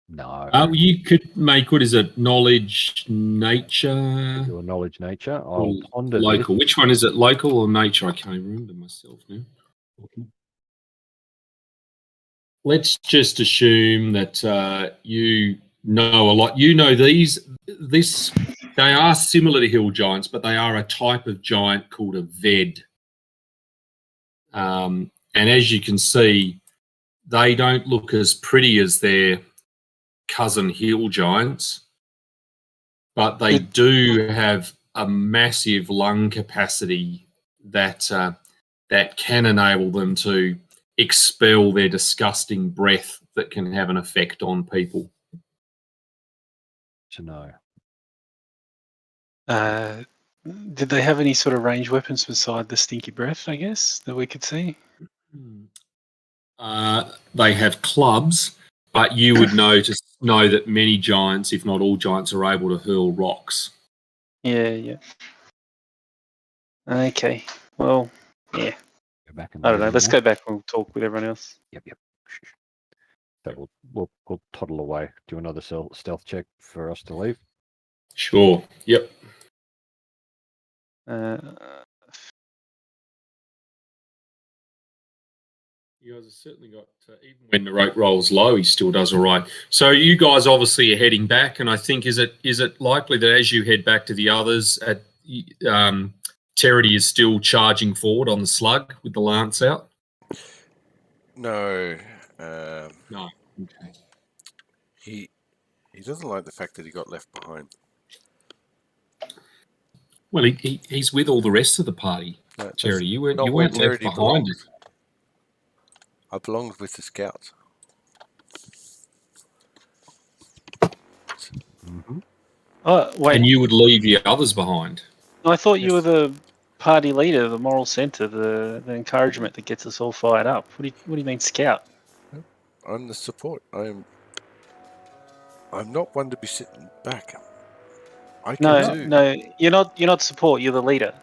C: No.
A: You could make, what is it, knowledge, nature,
C: Your knowledge nature.
A: or
C: I'll ponder
A: local?
C: this.
A: Which one is it, local or nature? I can't remember myself now. Let's just assume that you know a lot. You know they are similar to hill giants, but they are a type of giant called a Ved. And as you can see, they don't look as pretty as their cousin hill giants, but they do have a massive lung capacity that that can enable them to expel their disgusting breath that can have an effect on people.
C: To know.
F: Did they have any sort of ranged weapons beside the stinky breath, I guess, that we could see?
A: They have clubs, but you would know that many giants, if not all giants, are able to hurl rocks.
F: Yeah. Okay. Well, yeah.
C: Go back and
F: I don't
C: leave
F: know.
C: them
F: Let's
C: there.
F: go back and we'll talk with everyone else.
C: Yep. So we'll toddle away. Do another stealth check for us to leave.
A: Sure. Yep. You guys have certainly got, even when the rate rolls low, he still does all right. So you guys obviously are heading back, and I think is it likely that as you head back to the others, Terity is still charging forward on the slug with the lance out?
D: No.
A: No. Okay.
D: He doesn't like the fact that he got left behind.
A: Well, he's with all the rest of the party.
D: No,
A: Terity, you weren't
D: not where
A: left
D: Terity
A: behind.
D: belongs. I belonged with the scouts.
C: Mm-hmm.
F: Oh, wait.
A: And you would leave the others behind.
F: I thought you were the party leader, the moral centre, the encouragement that gets us all fired up. What do you mean, scout?
D: I'm the support. I'm not one to be sitting back. I can do.
F: No, you're not support. You're the leader.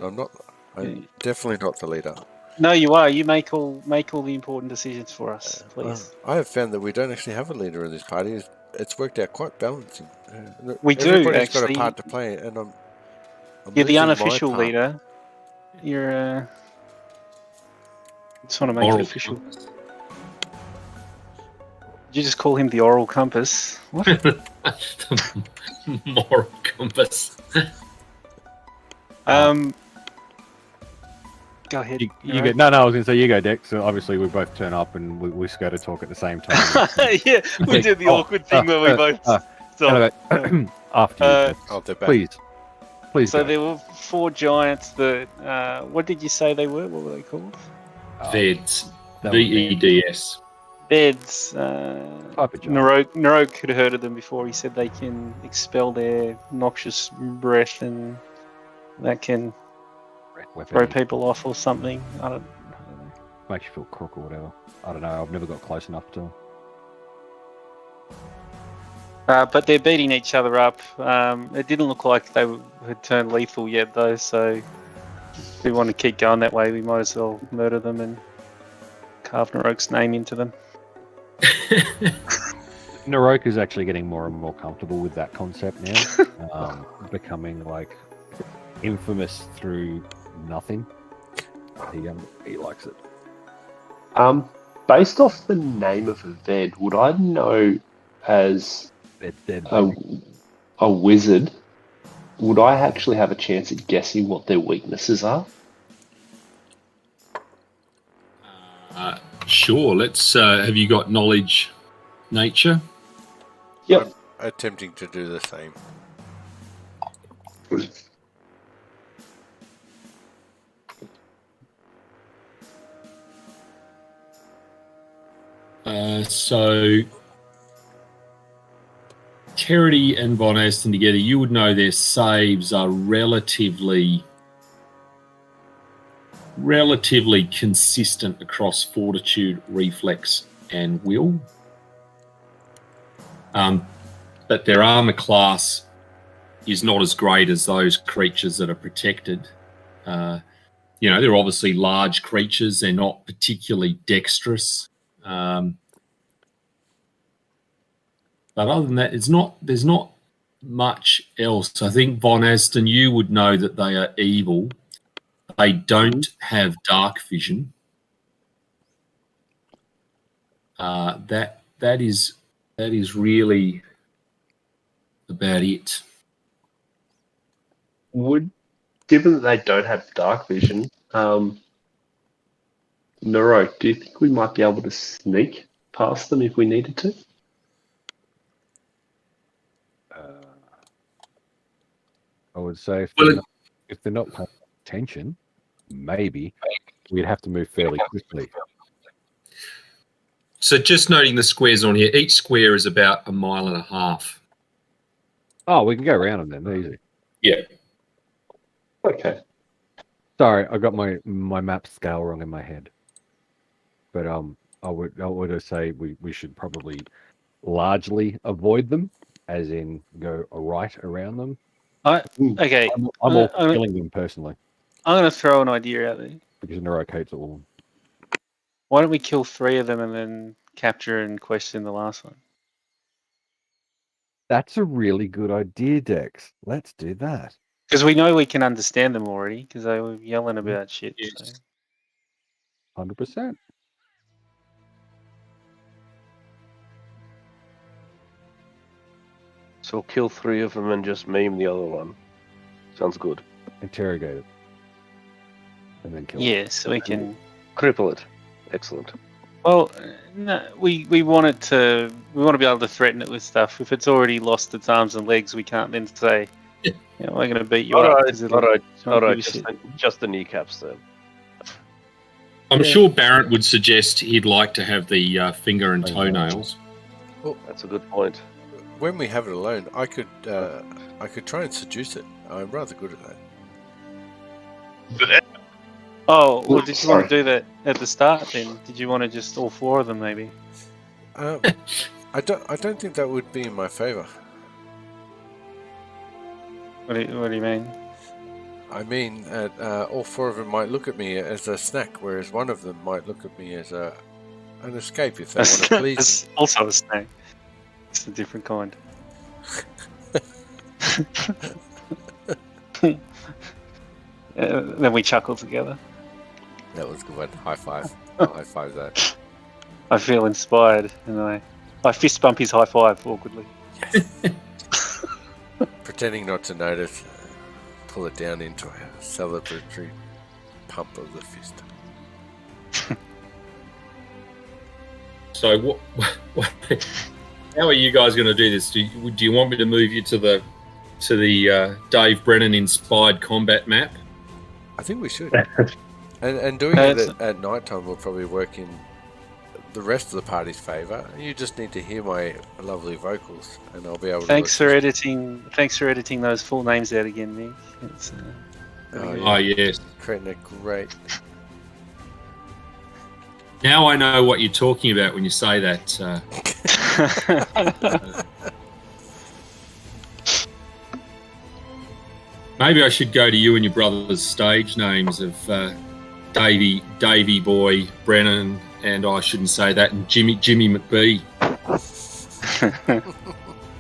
D: I'm not. I'm definitely not the leader.
F: No, you are. You make all the important decisions for us, please.
D: I have found that we don't actually have a leader in this party. It's worked out quite balancing.
F: We do,
D: Everybody's got
F: actually.
D: a part to play, and I'm
F: You're the
D: losing my
F: unofficial
D: part.
F: leader. You're. Just want to make
A: Moral
F: it official.
A: compass.
F: Did you just call him the oral compass? What?
A: Moral compass.
F: Go ahead.
C: You go. No, I was going to say you go, Dex. So obviously we both turn up and we go to talk at the same time.
F: Yeah, we did the awkward thing where we both.
C: After you,
D: Oh, they're back.
C: please.
F: So
C: go.
F: there were 4 giants that. What did you say they were? What were they called?
A: Veds.
C: That was
A: VEDS.
F: Beds.
C: Type of giant.
F: Narok had heard of them before. He said they can expel their noxious breath and that can throw people off or something. I don't know.
C: Makes you feel crook or whatever. I don't know. I've never got close enough to.
F: But they're beating each other up. It didn't look like they had turned lethal yet, though. So if we want to keep going that way, we might as well murder them and carve Narok's name into them.
C: Narok is actually getting more and more comfortable with that concept now, becoming like infamous through nothing. He likes it.
E: Based off the name of a Ved, would I know as a wizard? Would I actually have a chance at guessing what their weaknesses are?
A: Sure. Let's. Have you got knowledge, nature?
E: Yep.
D: I'm attempting to do the same.
A: So Terity and Von Aston together, you would know their saves are relatively consistent across fortitude, reflex, and will. But their armor class is not as great as those creatures that are protected. They're obviously large creatures. They're not particularly dexterous. But other than that, there's not much else. I think Von Aston, you would know that they are evil. They don't have dark vision. That is really about it.
E: Given that they don't have dark vision, Narok, do you think we might be able to sneak past them if we needed to?
C: I would say
A: Well,
C: if they're not paying attention, maybe we'd have to move fairly quickly.
A: so just noting the squares on here, each square is about 1.5 miles.
C: Oh, we can go around them then, easy.
A: Yeah.
E: Okay.
C: Sorry, I got my map scale wrong in my head. But I would say we should probably largely avoid them, as in go right around them.
F: Okay.
C: I'm all for killing them personally,
F: I'm going to throw an idea out there.
C: because Narok hates all of them.
F: Why don't we kill 3 of them and then capture and question the last one?
C: That's a really good idea, Dex. Let's do that.
F: Because we know we can understand them already, because they were yelling about shit.
A: Yes.
F: So.
C: 100%.
B: So we'll kill 3 of them and just meme the other one. Sounds good.
C: Interrogate it. And then kill it.
F: Yeah, so we can...
B: Cripple it. Excellent.
F: Well, no, we want it to... We want to be able to threaten it with stuff. If it's already lost its arms and legs, we can't then say, you know, we're going to beat you up.
B: Just the kneecaps then.
A: I'm sure Barrett would suggest he'd like to have the finger and toenails.
B: Well, that's a good point.
D: When we have it alone, I could try and seduce it. I'm rather good at that.
F: Oh, well, did you want to do that at the start then? Did you want to just all 4 of them maybe?
D: I don't think that would be in my favour.
F: What do you mean?
D: I mean, all 4 of them might look at me as a snack, whereas one of them might look at me as an escape if they want to please
F: It's also a snack. It's a different kind. Then we chuckle together.
D: That was a good one. High five. High five that.
F: I feel inspired, and I fist bump his high five awkwardly.
D: Pretending not to notice, pull it down into a celebratory pump of the fist.
A: So what how are you guys going to do this? Do you want me to move you to the Dave Brennan inspired combat map?
D: I think we should. And doing it at night time will probably work in the rest of the party's favour. You just need to hear my lovely vocals, and I'll be able to.
F: Thanks for editing those full names out again, Nick. It's,
A: Oh yes.
D: Creating a great.
A: Now I know what you're talking about when you say that. Maybe I should go to you and your brother's stage names of Davy Boy, Brennan, and I shouldn't say that, and Jimmy McBee.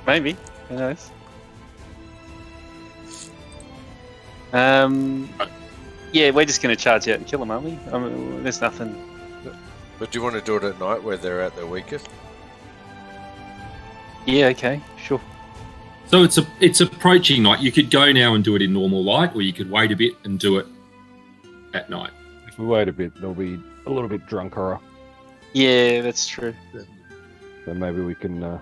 F: Maybe. Who knows? Yeah, we're just going to charge out and kill them, aren't we? I mean, there's nothing.
D: But do you want to do it at night where they're at their weakest?
F: Yeah, okay, sure.
A: So it's approaching night. You could go now and do it in normal light, or you could wait a bit and do it at night.
C: If we wait a bit, they'll be a little bit drunker.
F: Yeah, that's true.
C: So maybe we can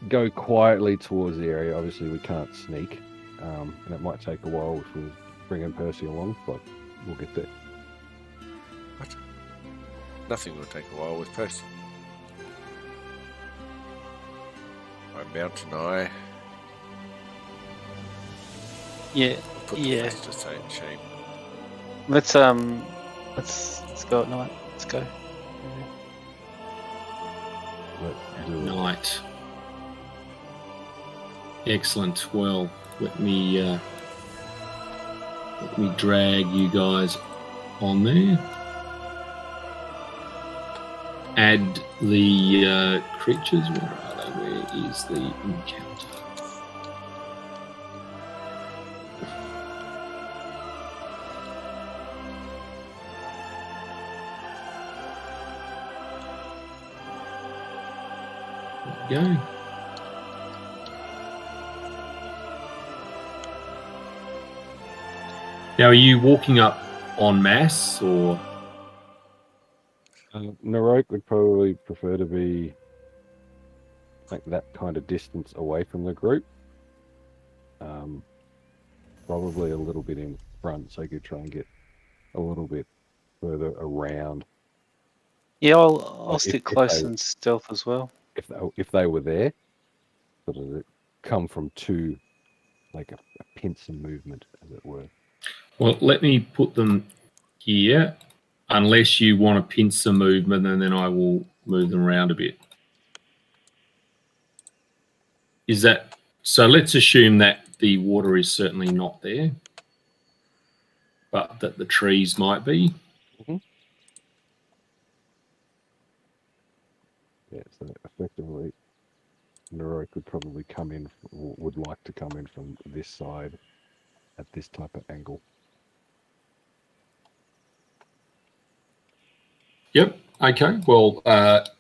C: go quietly towards the area. Obviously, we can't sneak, and it might take a while if we bring in Percy along, but we'll get there.
D: What? Nothing will take a while with Percy. My mountain eye.
F: Yeah,
D: Put the
F: yeah.
D: face to shame.
F: Let's go at night. Let's go.
C: Let's do it.
A: Night. Excellent. Well, let me drag you guys on there. Add the creatures. Where are they? Where is the encounter? There we go. Now, are you walking up en masse, or?
C: Narok would probably prefer to be like that kind of distance away from the group. Probably a little bit in front, so you could try and get a little bit further around.
F: Yeah, I'll
C: If-
F: stick
C: if
F: close
C: they-
F: and stealth as well.
C: If they were there, sort of come from two, like a pincer movement, as it were.
A: Well, let me put them here, unless you want a pincer movement, and then I will move them around a bit. Is that so? Let's assume that the water is certainly not there, but that the trees might be.
C: Yeah, so effectively, Nero could probably come in, or would like to come in from this side at this type of angle.
A: Yep. Okay. Well,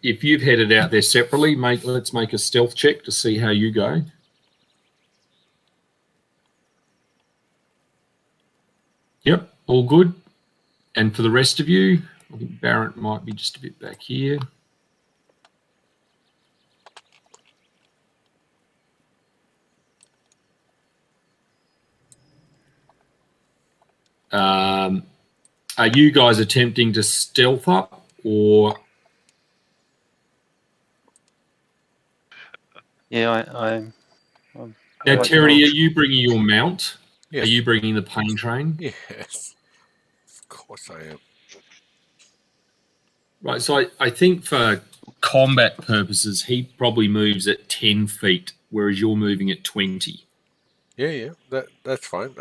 A: if you've headed out there separately, let's make a stealth check to see how you go. Yep. All good. And for the rest of you, I think Barrett might be just a bit back here. Are you guys attempting to stealth up, or?
F: Yeah, I'm
A: Now,
F: like
A: Terry,
F: Nora.
A: are you bringing your mount?
D: Yes.
A: Are you bringing the pain train?
D: Yes. Of course I am.
A: Right, so I think for combat purposes, he probably moves at 10 feet, whereas you're moving at 20.
D: Yeah. That's fine.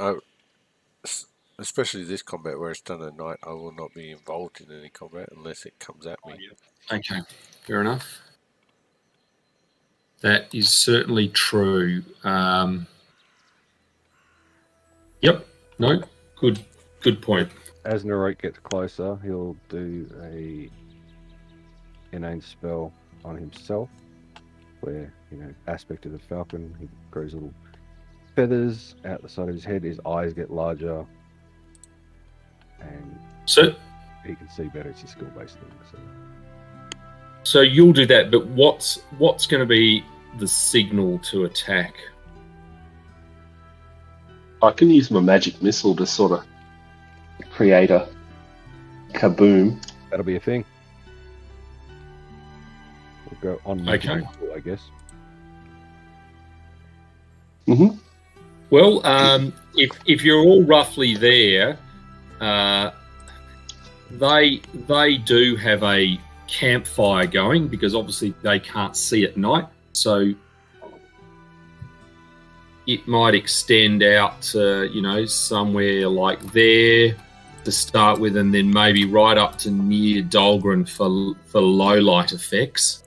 D: Especially this combat where it's done at night, I will not be involved in any combat unless it comes at me.
A: Okay, fair enough. That is certainly true. Yep, no, good point.
C: As Narok gets closer, he'll do a inane spell on himself, where, aspect of the falcon, he grows little feathers out the side of his head, his eyes get larger, and
A: So
C: he can see better. It's a skill-based thing.
A: So you'll do that, but what's going to be the signal to attack?
E: I can use my magic missile to sort of create a kaboom.
C: That'll be a thing. We'll go on magic
A: Okay.
C: missile, I guess.
E: Mm-hmm.
A: Well, if you're all roughly there, they do have a campfire going, because obviously they can't see at night, so it might extend out to somewhere like there to start with, and then maybe right up to near Dahlgren for low light effects.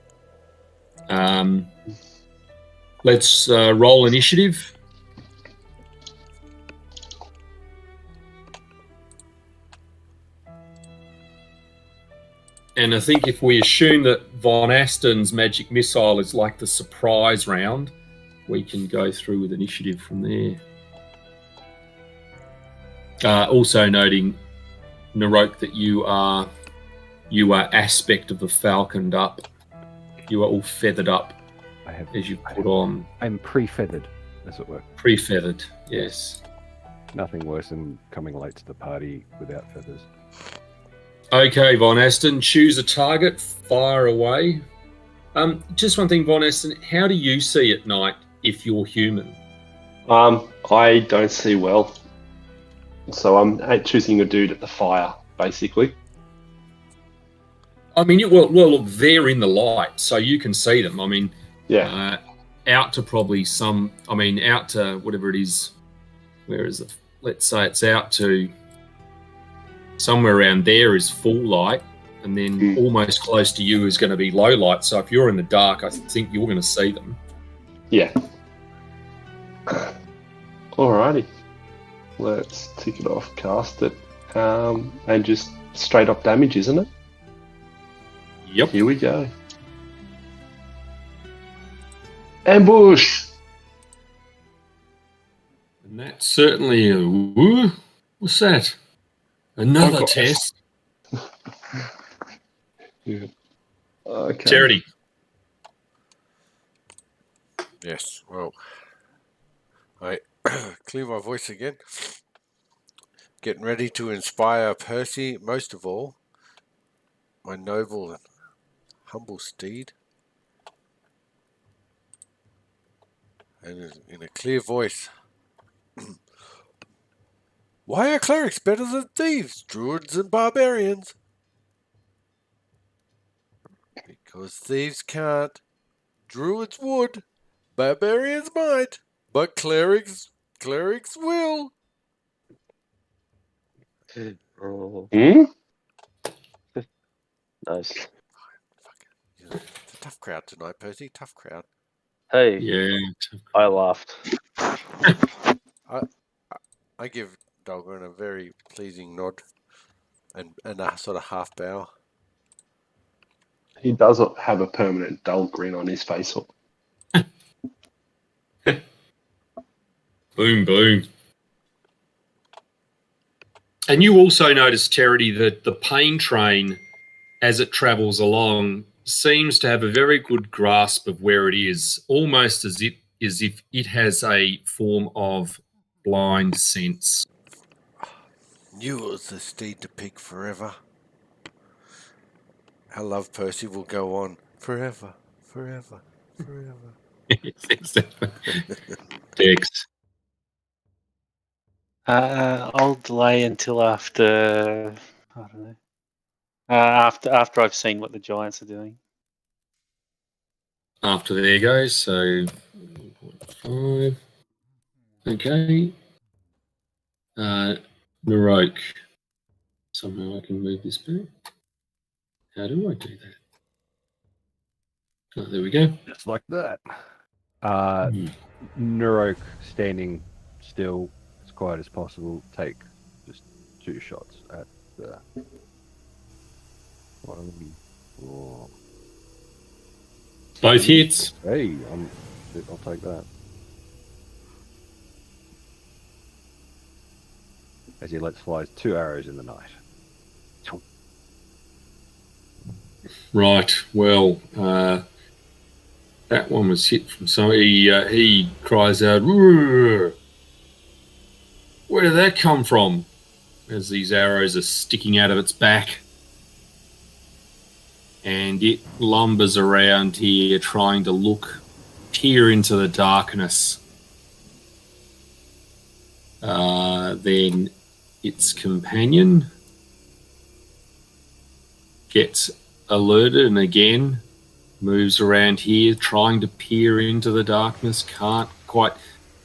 A: Let's roll initiative. And I think if we assume that Von Aston's magic missile is like the surprise round, we can go through with initiative from there. Also noting, Narok, that you are aspect of the falconed up. You are all feathered up as you put on.
C: I'm pre-feathered, as it were.
A: Pre-feathered, yes.
C: Nothing worse than coming late to the party without feathers.
A: Okay, Von Aston, choose a target, fire away. Just one thing, Von Aston, how do you see at night if you're human?
E: I don't see well, so I'm choosing a dude at the fire, basically.
A: I mean, well, look, they're in the light, so you can see them. I mean,
E: Yeah.
A: Out to out to whatever it is. Where is it? Let's say it's out to somewhere around there is full light, and then almost close to you is going to be low light. So if you're in the dark, I think you're going to see them.
E: Yeah. Alrighty. Let's tick it off, cast it, and just straight up damage, isn't it?
A: Yep.
E: Here we go. Ambush!
A: And that's certainly what's that? Another
E: God.
A: test.
E: Yeah. Okay.
A: Charity.
D: Yes. Well, I clear my voice again. Getting ready to inspire Percy, most of all, my noble and humble steed. And in a clear voice, why are clerics better than thieves, druids and barbarians? Because thieves can't, druids would, barbarians might, but clerics will.
B: Oh,
E: Hmm?
B: nice.
D: It's a tough crowd tonight, Percy. Tough crowd.
B: Hey,
A: Yeah.
B: I laughed.
D: I give Dahlgren a very pleasing nod and a sort of half bow.
E: He does have a permanent dull grin on his face.
A: Boom, boom. And you also notice, Charity, that the pain train, as it travels along, seems to have a very good grasp of where it is, almost as if it has a form of blind sense.
D: Knew it was the steed to pick forever. Our love, Percy, will go on forever, forever, forever.
A: Dex.
F: I'll delay until after. I don't know. After I've seen what the Giants are doing.
A: After there goes, so 5. Okay. Naroke. Somehow I can move this back. How do I do that? Oh, there we go.
C: Just like that. Naroke standing still as quiet as possible. Take just 2 shots at the 1, 4.
A: Both hits.
C: Hey, I'll take that. As he lets fly 2 arrows in the night.
A: Right. Well, that one was hit from somebody. He cries out, "Roar!" Where did that come from? As these arrows are sticking out of its back. And it lumbers around here trying to peer into the darkness. Then its companion gets alerted and again moves around here trying to peer into the darkness. Can't quite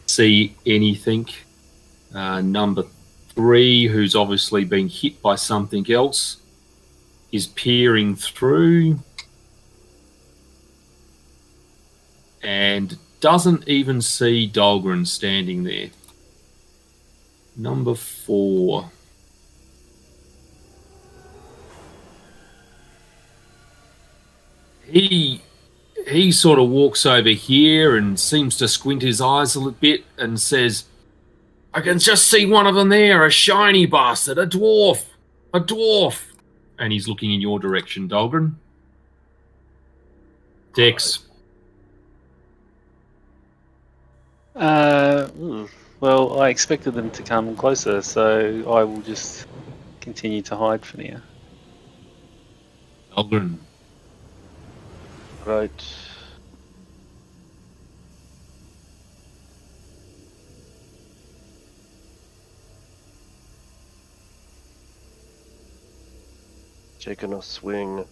A: see anything. Number 3, who's obviously been hit by something else, is peering through and doesn't even see Dahlgren standing there. Number 4. He sort of walks over here and seems to squint his eyes a little bit and says, I can just see one of them there, a shiny bastard, a dwarf. And he's looking in your direction, Dahlgren. Dex.
F: Well, I expected them to come closer, so I will just continue to hide for now.
A: Dahlgren.
B: Right. Taking a swing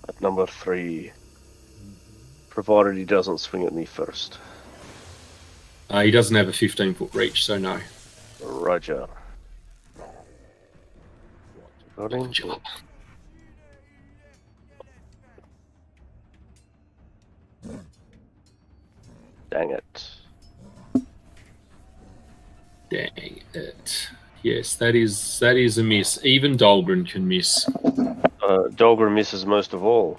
B: at number 3. Provided he doesn't swing at me first.
A: He doesn't have a 15-foot reach, so no.
B: Roger. Got him. Dang it.
A: Dang it. Yes, that is a miss. Even Dahlgren can miss.
B: Dahlgren misses most of all.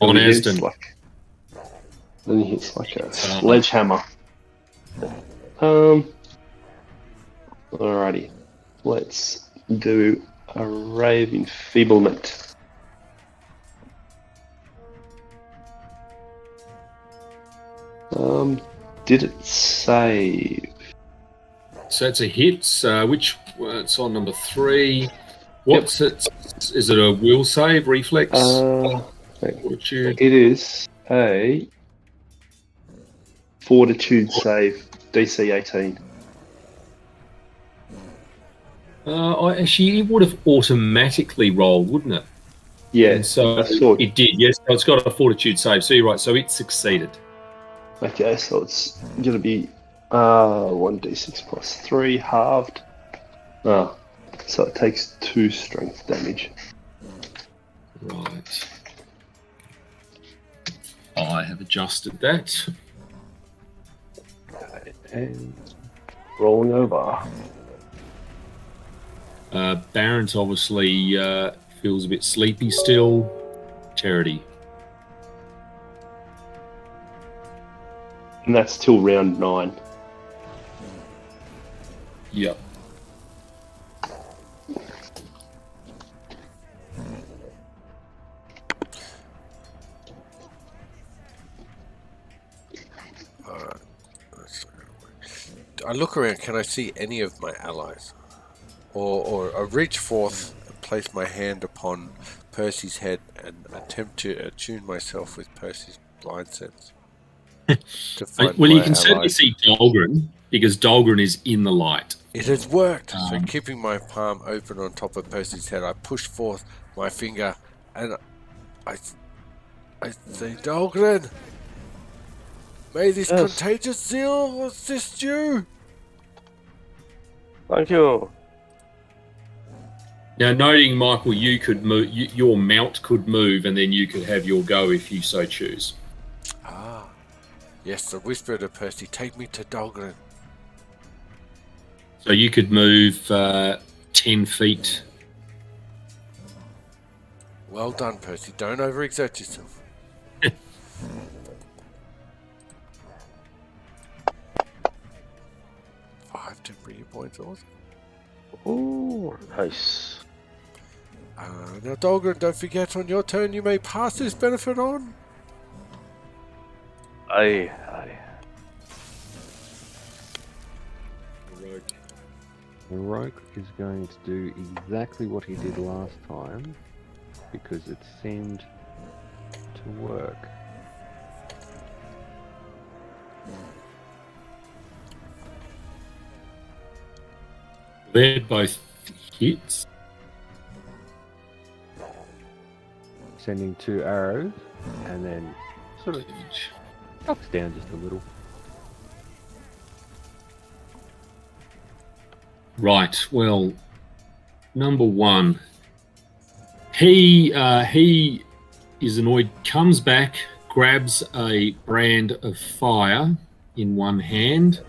A: On Aston.
E: Then he hits like a sledgehammer. Alrighty. Let's do a ray of enfeeblement. Did it save?
A: So it's a hit. It's on number 3. What's it? Is it a will save, reflex? Fortitude?
E: It is a fortitude save, DC 18.
A: Actually, it would have automatically rolled, wouldn't it?
E: Yeah,
A: And so it did, yes. So it's got a fortitude save. So you're right. So it succeeded.
E: Okay, so it's going to be 1d6 plus 3 halved. So it takes 2 strength damage.
A: Right. I have adjusted that.
E: And rolling over.
A: Baron's obviously feels a bit sleepy still. Charity.
E: And that's till round 9.
A: Yep.
D: I look around, can I see any of my allies? Or I reach forth and place my hand upon Percy's head and attempt to attune myself with Percy's blind sense. To find
A: Well, you
D: my
A: can certainly
D: allies.
A: see Dahlgren, because Dahlgren is in the light.
D: It has worked! So keeping my palm open on top of Percy's head, I push forth my finger and I say, Dahlgren! May this contagious zeal assist you!
B: Thank you.
A: Now, noting, Michael, you could move. Your mount could move, and then you could have your go if you so choose.
D: Ah, yes, the whisper to Percy, take me to Dahlgren.
A: So you could move 10 feet.
D: Well done, Percy. Don't overexert yourself. 5 temporary points also.
B: Ooh, nice.
D: Now, Dahlgren, don't forget, on your turn you may pass this benefit on.
B: Aye.
C: The rogue is going to do exactly what he did last time, because it seemed to work.
A: They're both hits.
C: Sending 2 arrows, and then sort of knocks down just a little.
A: Right. Well, number 1. He is annoyed. Comes back, grabs a brand of fire in one hand,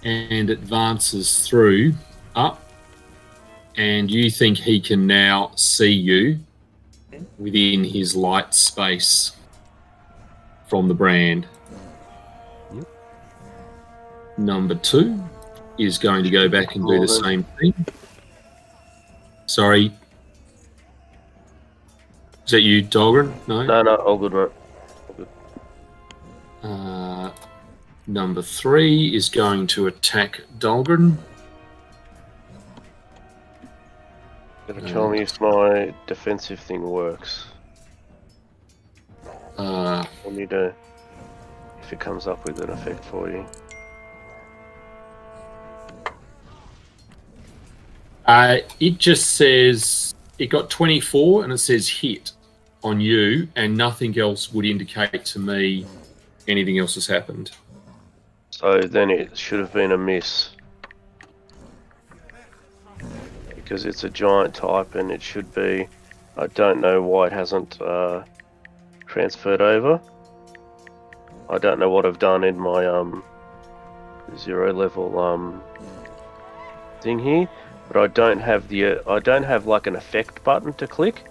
A: and advances through up. And you think he can now see you within his light space from the brand.
C: Yep.
A: Number 2 is going to go back and do the same thing. Sorry. Is that you, Dahlgren?
B: No, all good, mate.
A: All good. Number 3 is going to attack Dahlgren.
B: Gonna tell me if my defensive thing works. I need to, if it comes up with an effect for you.
A: It just says it got 24 and it says hit on you, and nothing else would indicate to me anything else has happened.
B: So then it should have been a miss. Because it's a giant type and it should be. I don't know why it hasn't transferred over. I don't know what I've done in my 0 level thing here, but I don't have like an effect button to click.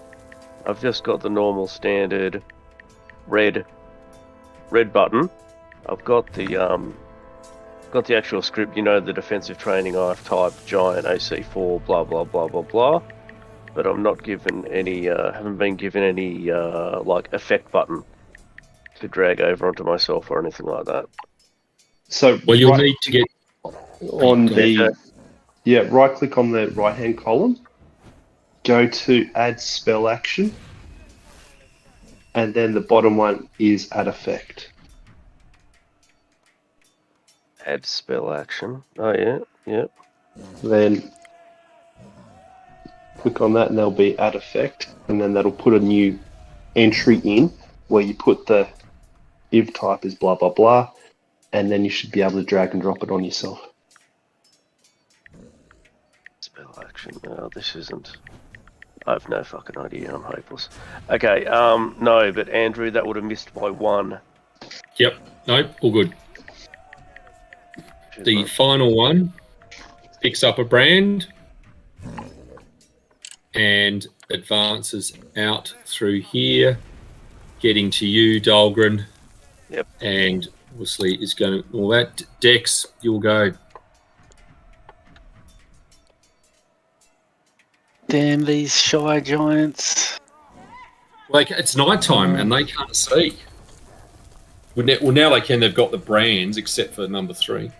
B: I've just got the normal standard red button. I've got the actual script, you know, the defensive training I've typed giant AC4 blah blah blah blah blah, but I'm not given any haven't been given any like effect button to drag over onto myself or anything like that.
E: So
A: Well, you'll need to get
E: on right click on the right hand column, go to add spell action, and then the bottom one is add effect.
B: Add spell action. Oh yeah, yep.
E: Then click on that and there'll be add effect, and then that'll put a new entry in where you put the if type is blah blah blah, and then you should be able to drag and drop it on yourself.
B: Spell action. No, this isn't. I have no fucking idea. I'm hopeless. Okay. No, but Andrew, that would have missed by 1.
A: Yep. Nope. All good.
B: Cheers,
A: The
B: mate.
A: final one picks up a brand and advances out through here, getting to you, Dahlgren.
B: Yep.
A: And obviously is going to... Well, that Dex, you'll go.
F: Damn these shy giants.
A: Like, it's night time and they can't see. Well, now they can. They've got the brands, except for number 3.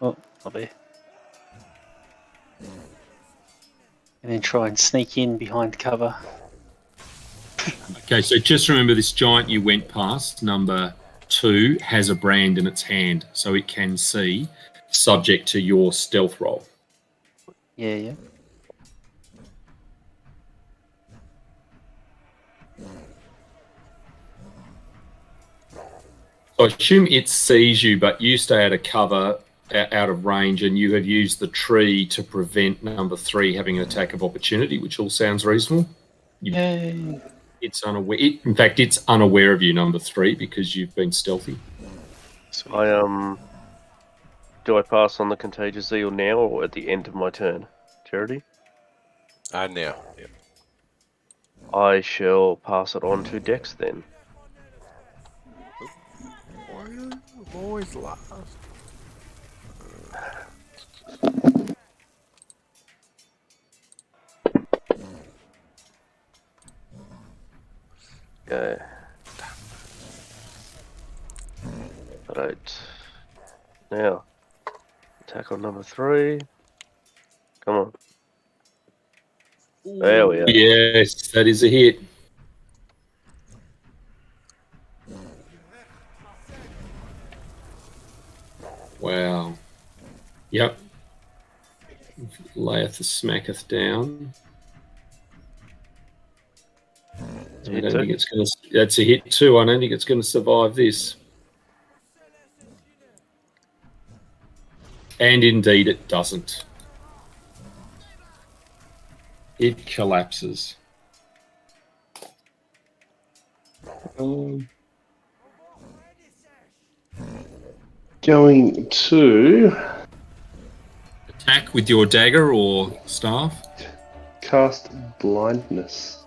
F: Oh, I'll be. And then try and sneak in behind cover.
A: Okay, so just remember this giant you went past, number 2, has a brand in its hand, so it can see, subject to your stealth roll.
F: Yeah.
A: So I assume it sees you, but you stay out of cover, out of range, and you have used the tree to prevent number 3 having an attack of opportunity, which all sounds reasonable.
F: Yay.
A: It's unaware. In fact, it's unaware of you, number 3, because you've been stealthy.
B: Do I pass on the contagious zeal now or at the end of my turn? Charity?
D: Now. Yep.
B: I shall pass it on to Dex then.
D: Why are you always last?
B: Okay. Right. Now, attack on number 3. Come on. There we are.
A: Yes, that is a hit. Wow. Yep. Layeth smacketh down. I don't think it's going to... That's a hit too. I don't think it's going to survive this. And indeed it doesn't. It collapses.
E: Going to
A: Attack with your dagger or staff.
E: cast blindness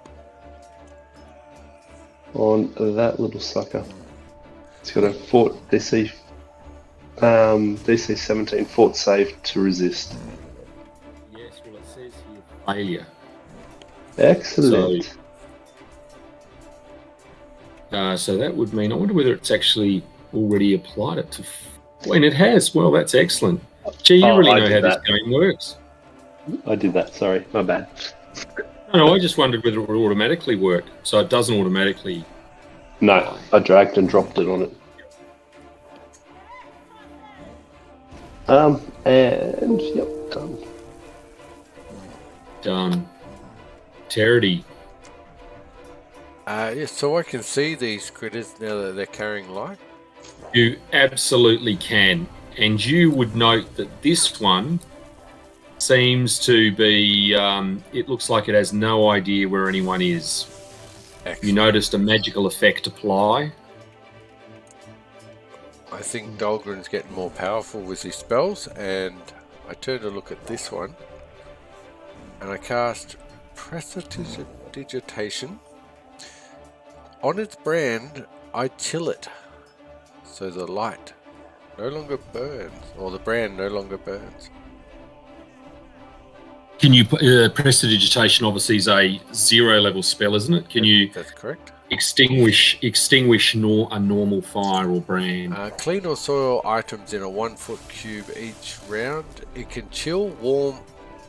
E: on that little sucker. It's got a DC 17 fort save to resist.
A: Yes, well it says here failure.
E: Excellent.
A: So that would mean, I wonder whether it's actually already applied it to... And it has. Well, that's excellent. Gee, you really
E: I
A: know
E: did
A: how
E: that.
A: this game works.
E: I did that, sorry, my bad.
A: No, I just wondered whether it would automatically work. So it doesn't automatically...
E: No, I dragged and dropped it on it. And yep, done.
A: Done. Terity.
D: Yes, so I can see these critters now that they're carrying light.
A: You absolutely can. And you would note that this one seems to be... it looks like it has no idea where anyone is.
D: Excellent.
A: You noticed a magical effect apply.
D: I think Dahlgren's getting more powerful with his spells, and I turn to look at this one, and I cast Prestidigitation. On its brand, I chill it, so the light no longer burns, or the brand no longer burns.
A: Can you... Prestidigitation obviously is a 0 level spell, isn't it? Can you...
D: That's correct.
A: extinguish a normal fire or brand.
D: Clean or soil items in a 1 foot cube each round. It can chill, warm,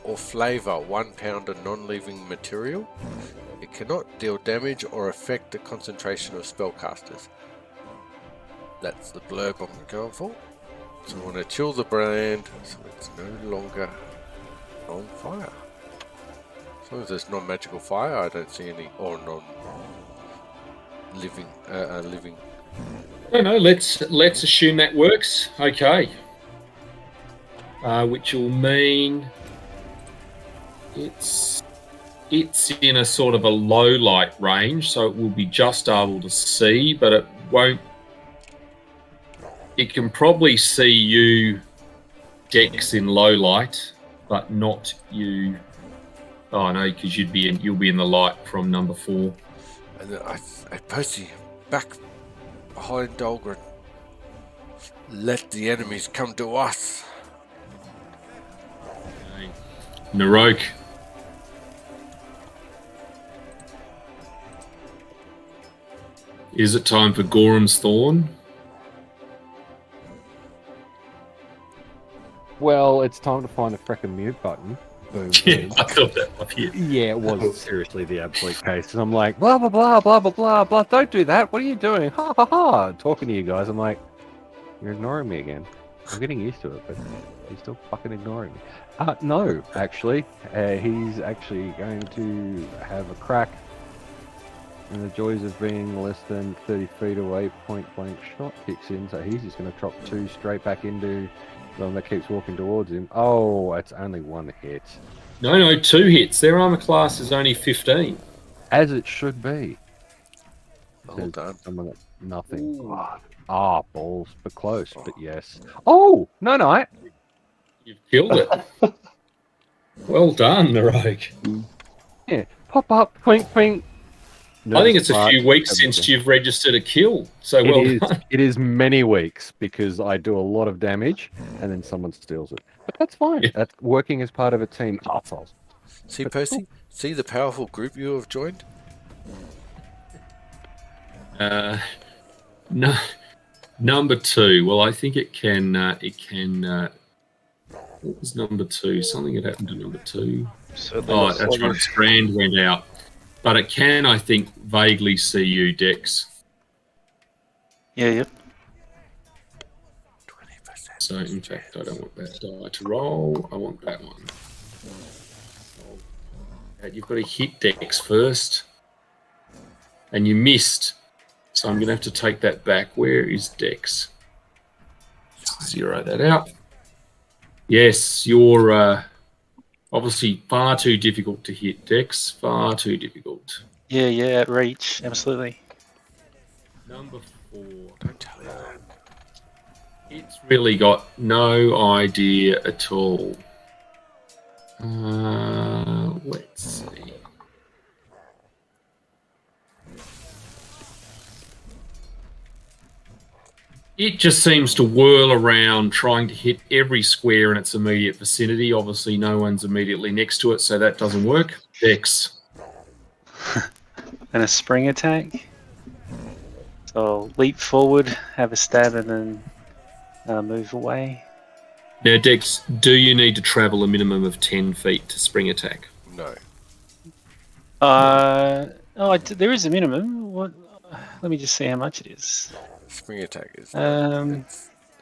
D: or flavour 1 pound of non-living material. It cannot deal damage or affect the concentration of spellcasters. That's the blurb I'm going for. So I want to chill the brand so it's no longer on fire. As long as there's non-magical fire, I don't see any, or non-living, living.
A: No, let's assume that works. Okay. Which will mean it's in a sort of a low light range, so it will be just able to see, but it won't. It can probably see you, Dex, in low light, but not you. Oh no, because you'll be in the light from number 4.
D: And then I Percy, back behind Dahlgren. Let the enemies come to us.
A: Okay. Narok. Is it time for Gorham's Thorn?
C: Well, it's time to find the frickin' mute button. Boom,
A: Yeah,
C: boom.
A: I thought that was it.
C: Yeah, it was seriously the absolute case. And I'm like, blah, blah, blah, blah, blah, blah, blah. Don't do that. What are you doing? Ha, ha, ha. Talking to you guys. I'm like, you're ignoring me again. I'm getting used to it, but you're still fucking ignoring me. No, actually. He's actually going to have a crack. And the joys of being less than 30 feet away, point blank shot kicks in. So he's just going to drop 2 straight back into the one that keeps walking towards him. Oh, it's only 1 hit.
A: No, 2 hits. Their armor class is only 15.
C: As it should be.
D: Well done.
C: Someone got nothing. Balls, but close, but yes. Oh, no.
A: You've killed it. Well done, Narok.
C: Yeah, pop up, twink, twink.
A: I think it's a few weeks since you've registered a kill. So well done.
C: It is many weeks because I do a lot of damage and then someone steals it. But that's fine.
A: Yeah.
C: That's working as part of a team. Arseholes.
D: See, Percy? See the powerful group you have joined?
A: No, number 2. Well, I think it can. What was number 2? Something had happened to number 2.
B: Certainly
A: That's right. Its brand went out, but it can, I think, vaguely see you, Dex.
F: Yeah, yep.
D: 20%.
A: So, in fact, I don't want that die to roll. I want that one. You've got to hit Dex first, and you missed. So I'm going to have to take that back. Where is Dex? Zero that out. Yes, you're obviously far too difficult to hit, Dex. Far too difficult.
F: Yeah, at reach, absolutely.
A: Number 4.
D: Don't tell her that.
A: It's really got no idea at all. Let's see. It just seems to whirl around trying to hit every square in its immediate vicinity. Obviously, no one's immediately next to it, so that doesn't work. Dex.
F: And a spring attack. So I'll leap forward, have a stab, and then move away.
A: Now, Dex, do you need to travel a minimum of 10 feet to spring attack?
D: No.
F: There is a minimum. What? Let me just see how much it is.
D: Spring attack is.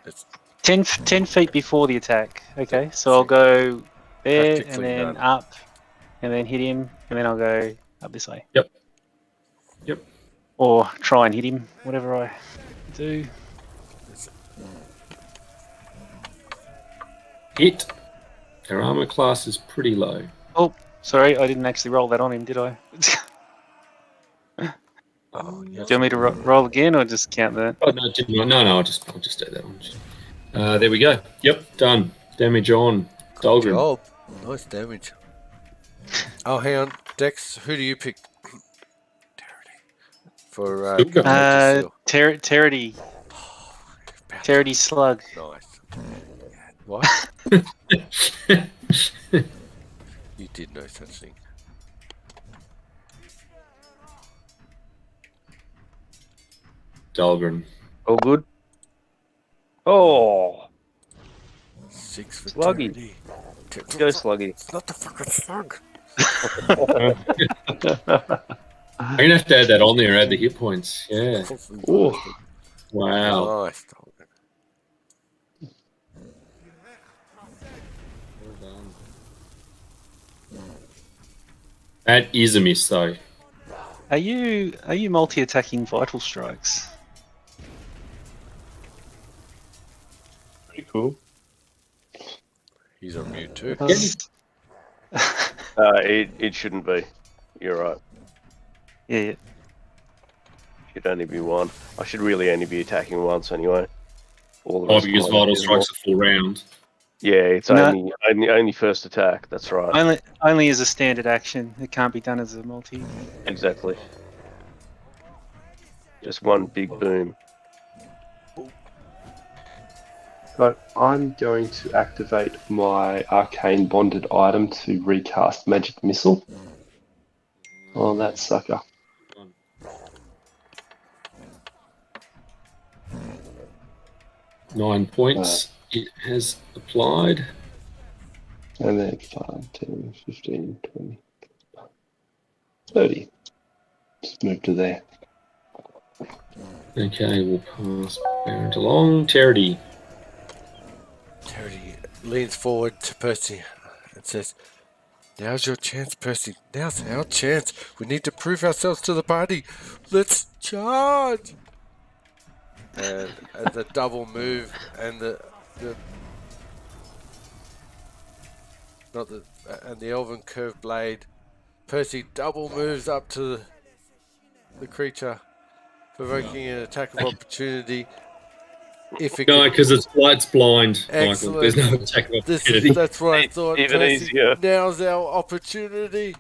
D: It's
F: 10 feet before the attack. Okay, so I'll go there and
D: Practically
F: then
D: done.
F: up, and then hit him, and then I'll go up this way.
A: Yep.
F: Or try and hit him, whatever I do.
A: Hit. Their armor class is pretty low.
F: Oh, sorry, I didn't actually roll that on him, did I?
D: Oh,
F: Do you want me to roll again, or just count that?
A: Oh, no, I'll just do that one. There we go. Yep, done. Damage on. Dahlgren.
D: job. Nice damage. Oh, hang on. Dex, who do you pick? For
A: Silver.
F: Terity. Terity Slug.
D: Nice. What? You did no such thing.
A: Dahlgren.
B: All good. Oh,
D: 6 for
B: Sluggy.
D: Terry.
B: go Sluggy.
D: It's not the fucking slug.
A: I'm going to have to add that on there, add the hit points. Yeah.
E: Oh,
A: Wow.
D: Nice.
A: That is a miss, though.
F: Are you multi-attacking vital strikes?
E: pretty cool.
D: He's on mute too.
B: It shouldn't be. You're right.
F: Yeah.
B: Should only be one. I should really only be attacking once anyway. All the
A: Oh,
B: rest of
A: because
B: mine
A: Vital
B: is
A: Strike's a full round.
B: Yeah, it's
F: No.
B: only first attack. That's right.
F: Only as a standard action. It can't be done as a multi.
B: Exactly. Just one big boom.
E: But I'm going to activate my arcane bonded item to recast magic missile on that sucker.
A: Nine points. It has applied.
E: And then 5, 10, 15, 20, 30. Just move to there.
A: Okay, we'll pass Barrett along. Charity.
D: Terry leans forward to Percy and says, "Now's your chance, Percy. Now's our chance. We need to prove ourselves to the party. Let's charge!" And the double move and the elven curved blade, Percy double moves up to the creature, provoking an attack of opportunity. If it
A: No,
D: can-
A: because it's blind, Michael.
D: Excellent.
A: There's no attack of opportunity.
D: That's what I thought.
B: Even
D: Percy,
B: easier.
D: Now's our opportunity,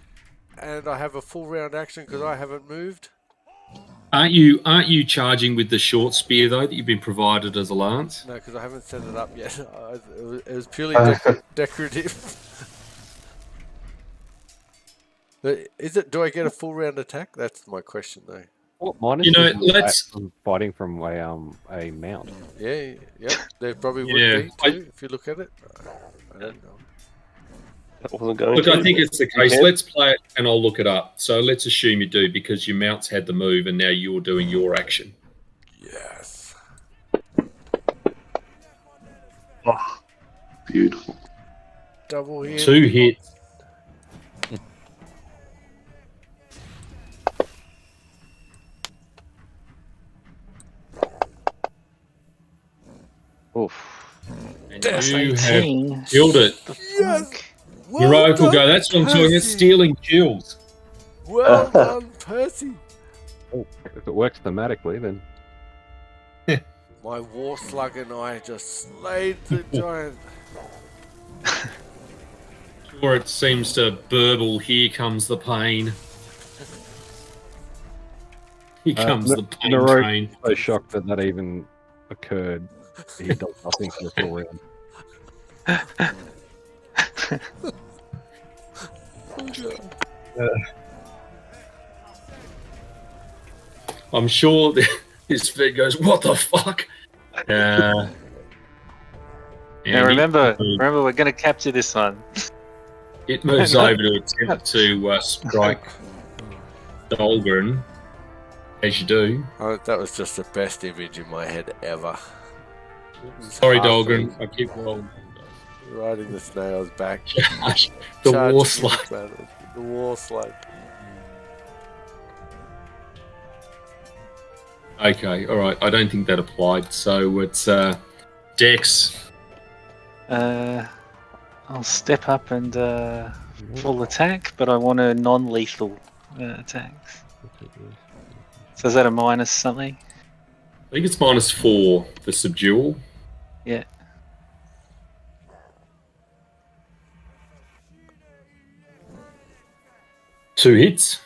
D: and I have a full round action because I haven't moved.
A: Aren't you charging with the short spear, though, that you've been provided as a lance?
D: No, because I haven't set it up yet. It was purely decorative. But do I get a full round attack? That's my question, though.
C: What minus
A: You know,
C: is it
A: let's-
C: from fighting from a mount?
D: Yeah, there probably would
A: Yeah,
D: be too, if you look at it. I don't know.
B: That wasn't going
A: Look,
B: to.
A: I think it's the case.
B: Yeah.
A: Let's play it, and I'll look it up. So let's assume you do, because your mounts had the move, and now you're doing your action.
D: Yes.
E: Oh, beautiful.
D: Double hit.
A: 2 hits.
F: Oof.
A: And
D: That's
A: you have
F: 18.
A: killed it.
D: Yes. Well
A: Heroic will
D: done,
A: go. That's what I'm talking about.
D: Percy.
A: Stealing kills.
D: Well done, Percy.
C: Oh, if it works thematically, then
D: My war slug and I just slayed the giant.
A: Or it seems to burble, here comes the pain. Here comes the pain
C: Narok-
A: train.
C: so shocked that even occurred. He does nothing for a full round.
A: I'm sure his feet goes, what the fuck?
F: Now
A: and
F: remember, we're going to capture this one.
A: it moves over to attempt to strike Dahlgren, as you do.
D: Oh, that was just the best image in my head ever.
A: Sorry,
D: Half
A: Dahlgren.
D: these
A: I keep rolling.
D: Riding the snail's back.
A: The
D: Charging
A: war
D: the
A: slug.
D: battle. The war slug.
A: Okay, all right. I don't think that applied. So it's Dex.
F: I'll step up and full attack, but I want a non-lethal attack. So is that a minus something?
A: I think it's -4 for subdual.
F: Yeah.
A: Two hits.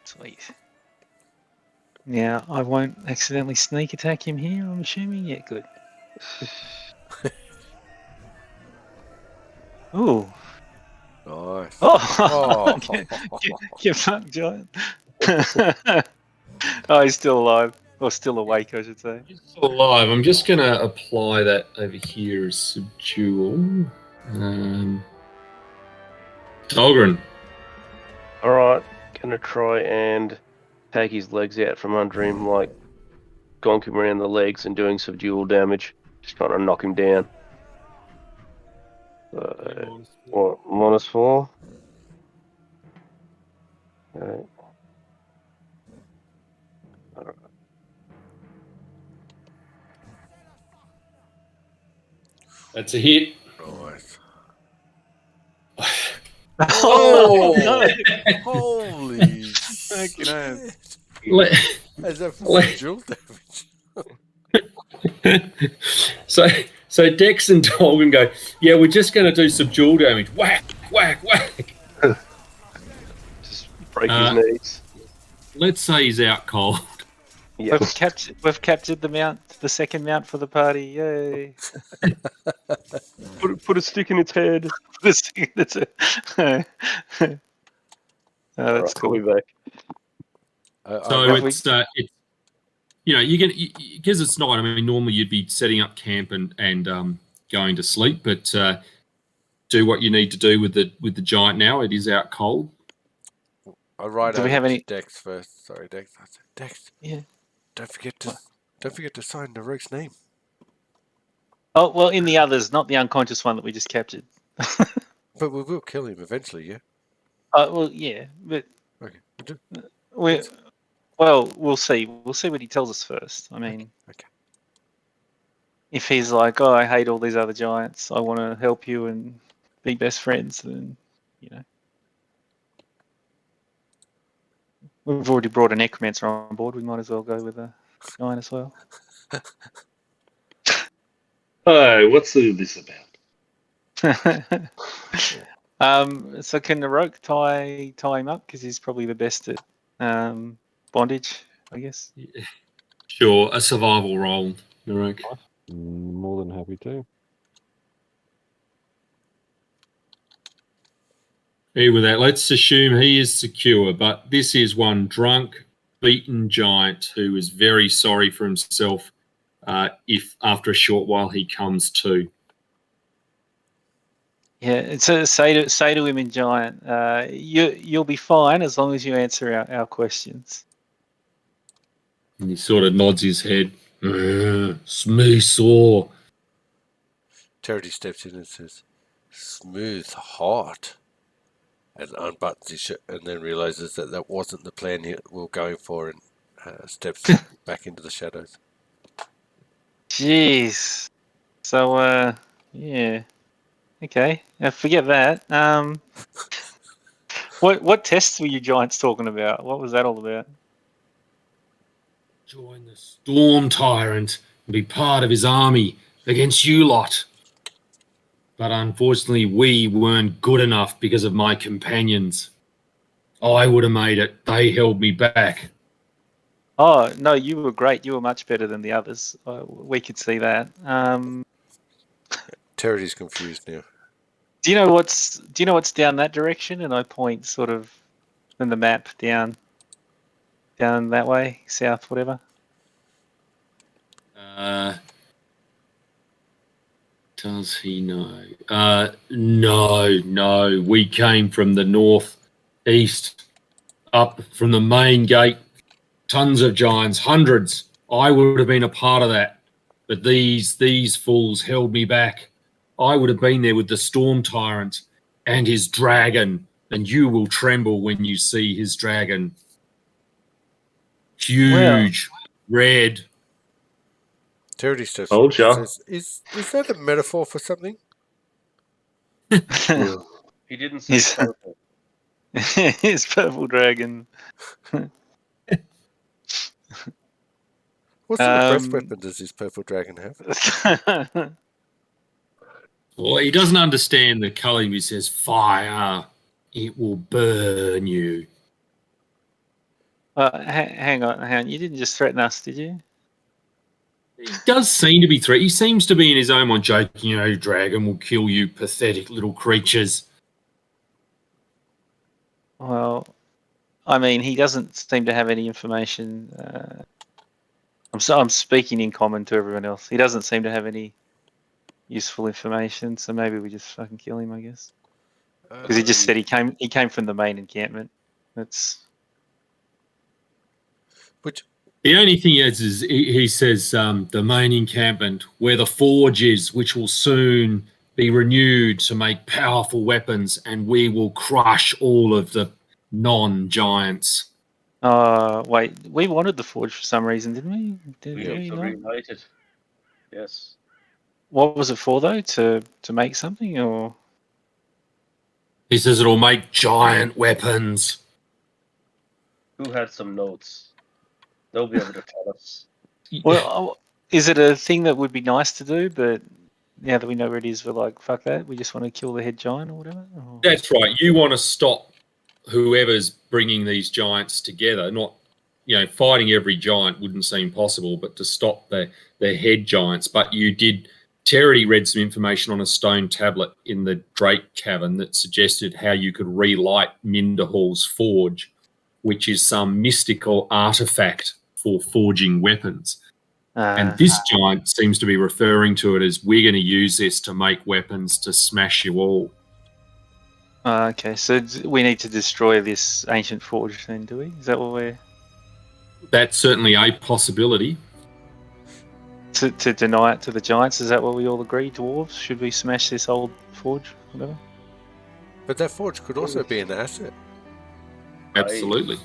F: Sweet. Yeah, I won't accidentally sneak attack him here, I'm assuming? Yeah, good. Ooh.
D: Nice.
F: Oh!
D: Oh.
F: Get fucked, Giant. Oh, he's still alive. Or still awake, I should say.
A: Still alive. I'm just going to apply that over here as subdual. Tolgren.
B: Alright, gonna try and take his legs out from under him, like gonk him around the legs and doing subdual damage. Just trying to knock him down. What, -4? Okay. Alright.
A: That's a hit.
D: Right.
F: Oh, no.
D: Holy
F: Fucking hell.
D: shit.
A: Le-
D: As if
A: Le-
D: it's dual damage.
A: so Dex and Tolgren go, yeah, we're just going to do subdual damage. Whack, whack, whack.
B: Just break his knees.
A: Let's say he's out cold.
B: Yeah.
F: We've captured the second mount for the party. Yay!
B: Put a stick in its head.
F: That's it. Oh, that's
B: Alright,
F: cool.
B: We'll be back.
A: So it's you can because it's not. I mean, normally you'd be setting up camp and going to sleep, but do what you need to do with the giant now. It is out cold.
D: I write
F: Do we
D: over
F: have
D: to
F: any-
D: Dex first. Sorry, Dex. I said, Dex.
F: Yeah.
D: Don't forget to sign the rogue's name.
F: Oh well, in the others, not the unconscious one that we just captured.
D: But we will kill him eventually, yeah?
F: Well, yeah, but
D: Okay.
F: we'll see. We'll see what he tells us first. I mean,
D: Okay.
F: if he's like, "Oh, I hate all these other giants. I want to help you and be best friends," then we've already brought a necromancer on board. We might as well go with a giant as well.
E: Oh, what's this about?
F: So can the rogue tie him up because he's probably the best at bondage, I guess.
A: Sure, a survival roll, Naruk.
C: More than happy to.
A: Here with that, let's assume he is secure, but this is one drunk, beaten giant who is very sorry for himself if after a short while he comes to.
F: Yeah, it's say to him in giant, you'll be fine as long as you answer our questions.
A: And he sort of nods his head. Smooth saw.
D: Charity steps in and says, smooth heart. And unbuttons his shirt and then realizes that wasn't the plan we were going for and steps back into the shadows.
F: Jeez. So, yeah. Okay, forget that. What tests were you giants talking about? What was that all about?
A: Join the Storm Tyrant and be part of his army against you lot. But unfortunately, we weren't good enough because of my companions. I would have made it. They held me back.
F: Oh, no, you were great. You were much better than the others. We could see that.
D: Charity's confused now.
F: Do you know what's down that direction? And I point sort of in the map down that way, south, whatever.
A: Does he know? No. We came from the north, east, up from the main gate. Tons of giants, hundreds. I would have been a part of that. But these fools held me back. I would have been there with the Storm Tyrant and his dragon, and you will tremble when you see his dragon. Huge, red.
D: Charity steps
E: Told
D: in
E: ya.
D: and says, is that a metaphor for something?
B: He didn't say
F: He's-
B: purple.
F: His purple dragon.
D: What sort of breath
F: Um,
D: weapon does this purple dragon have?
A: Well, he doesn't understand the colour. He says, fire. It will burn you.
F: Hang on. You didn't just threaten us, did you?
A: He does seem to be He seems to be in his own mind joking, dragon will kill you, pathetic little creatures.
F: Well, I mean, he doesn't seem to have any information I'm speaking in common to everyone else. He doesn't seem to have any useful information, so maybe we just fucking kill him, I guess. Because he just said he came from the main encampment. That's
D: Which
A: The only thing is he says the main encampment where the forge is, which will soon be renewed to make powerful weapons, and we will crush all of the non-giants.
F: wait, we wanted the forge for some reason, didn't we? Did
B: We
F: we
B: also
F: not?
B: reunited. Yes.
F: What was it for though? To make something or?
A: He says it'll make giant weapons.
B: Who had some notes? They'll be able to tell us.
F: Well, is it a thing that would be nice to do, but now that we know where it is, we're like, fuck that. We just want to kill the head giant or whatever? Or...
A: That's right. You want to stop whoever's bringing these giants together. Not, fighting every giant wouldn't seem possible, but to stop the head giants. But you did. Terry read some information on a stone tablet in the Drake Cavern that suggested how you could relight Minderhall's forge, which is some mystical artifact for forging weapons. And this giant seems to be referring to it as, we're going to use this to make weapons to smash you all.
F: Okay, so we need to destroy this ancient forge then, do we? Is that what we're...
A: That's certainly a possibility.
F: To deny it to the giants, is that what we all agree, dwarves? Should we smash this old forge, whatever?
D: But that forge could also be an asset.
A: Absolutely.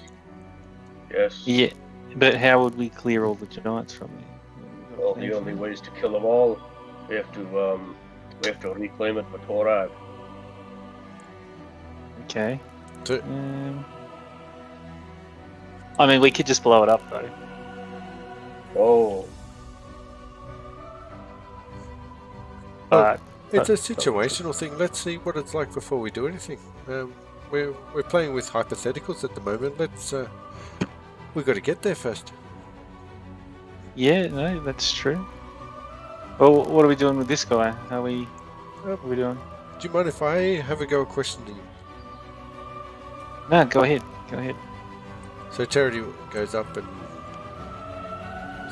B: Yes.
F: Yeah, but how would we clear all the giants from it?
B: Well, the only way is to kill them all. We have to reclaim it for Torag.
F: Okay.
D: To-
F: I mean, we could just blow it up, though.
B: Oh.
F: But
D: It's a situational thing. Let's see what it's like before we do anything. We're playing with hypotheticals at the moment. We've got to get there first.
F: yeah, no, that's true. Well, what are we doing with this guy? What are we doing?
D: Do you mind if I have a go at questioning you?
F: No, go ahead. Go ahead.
D: So Charity goes up and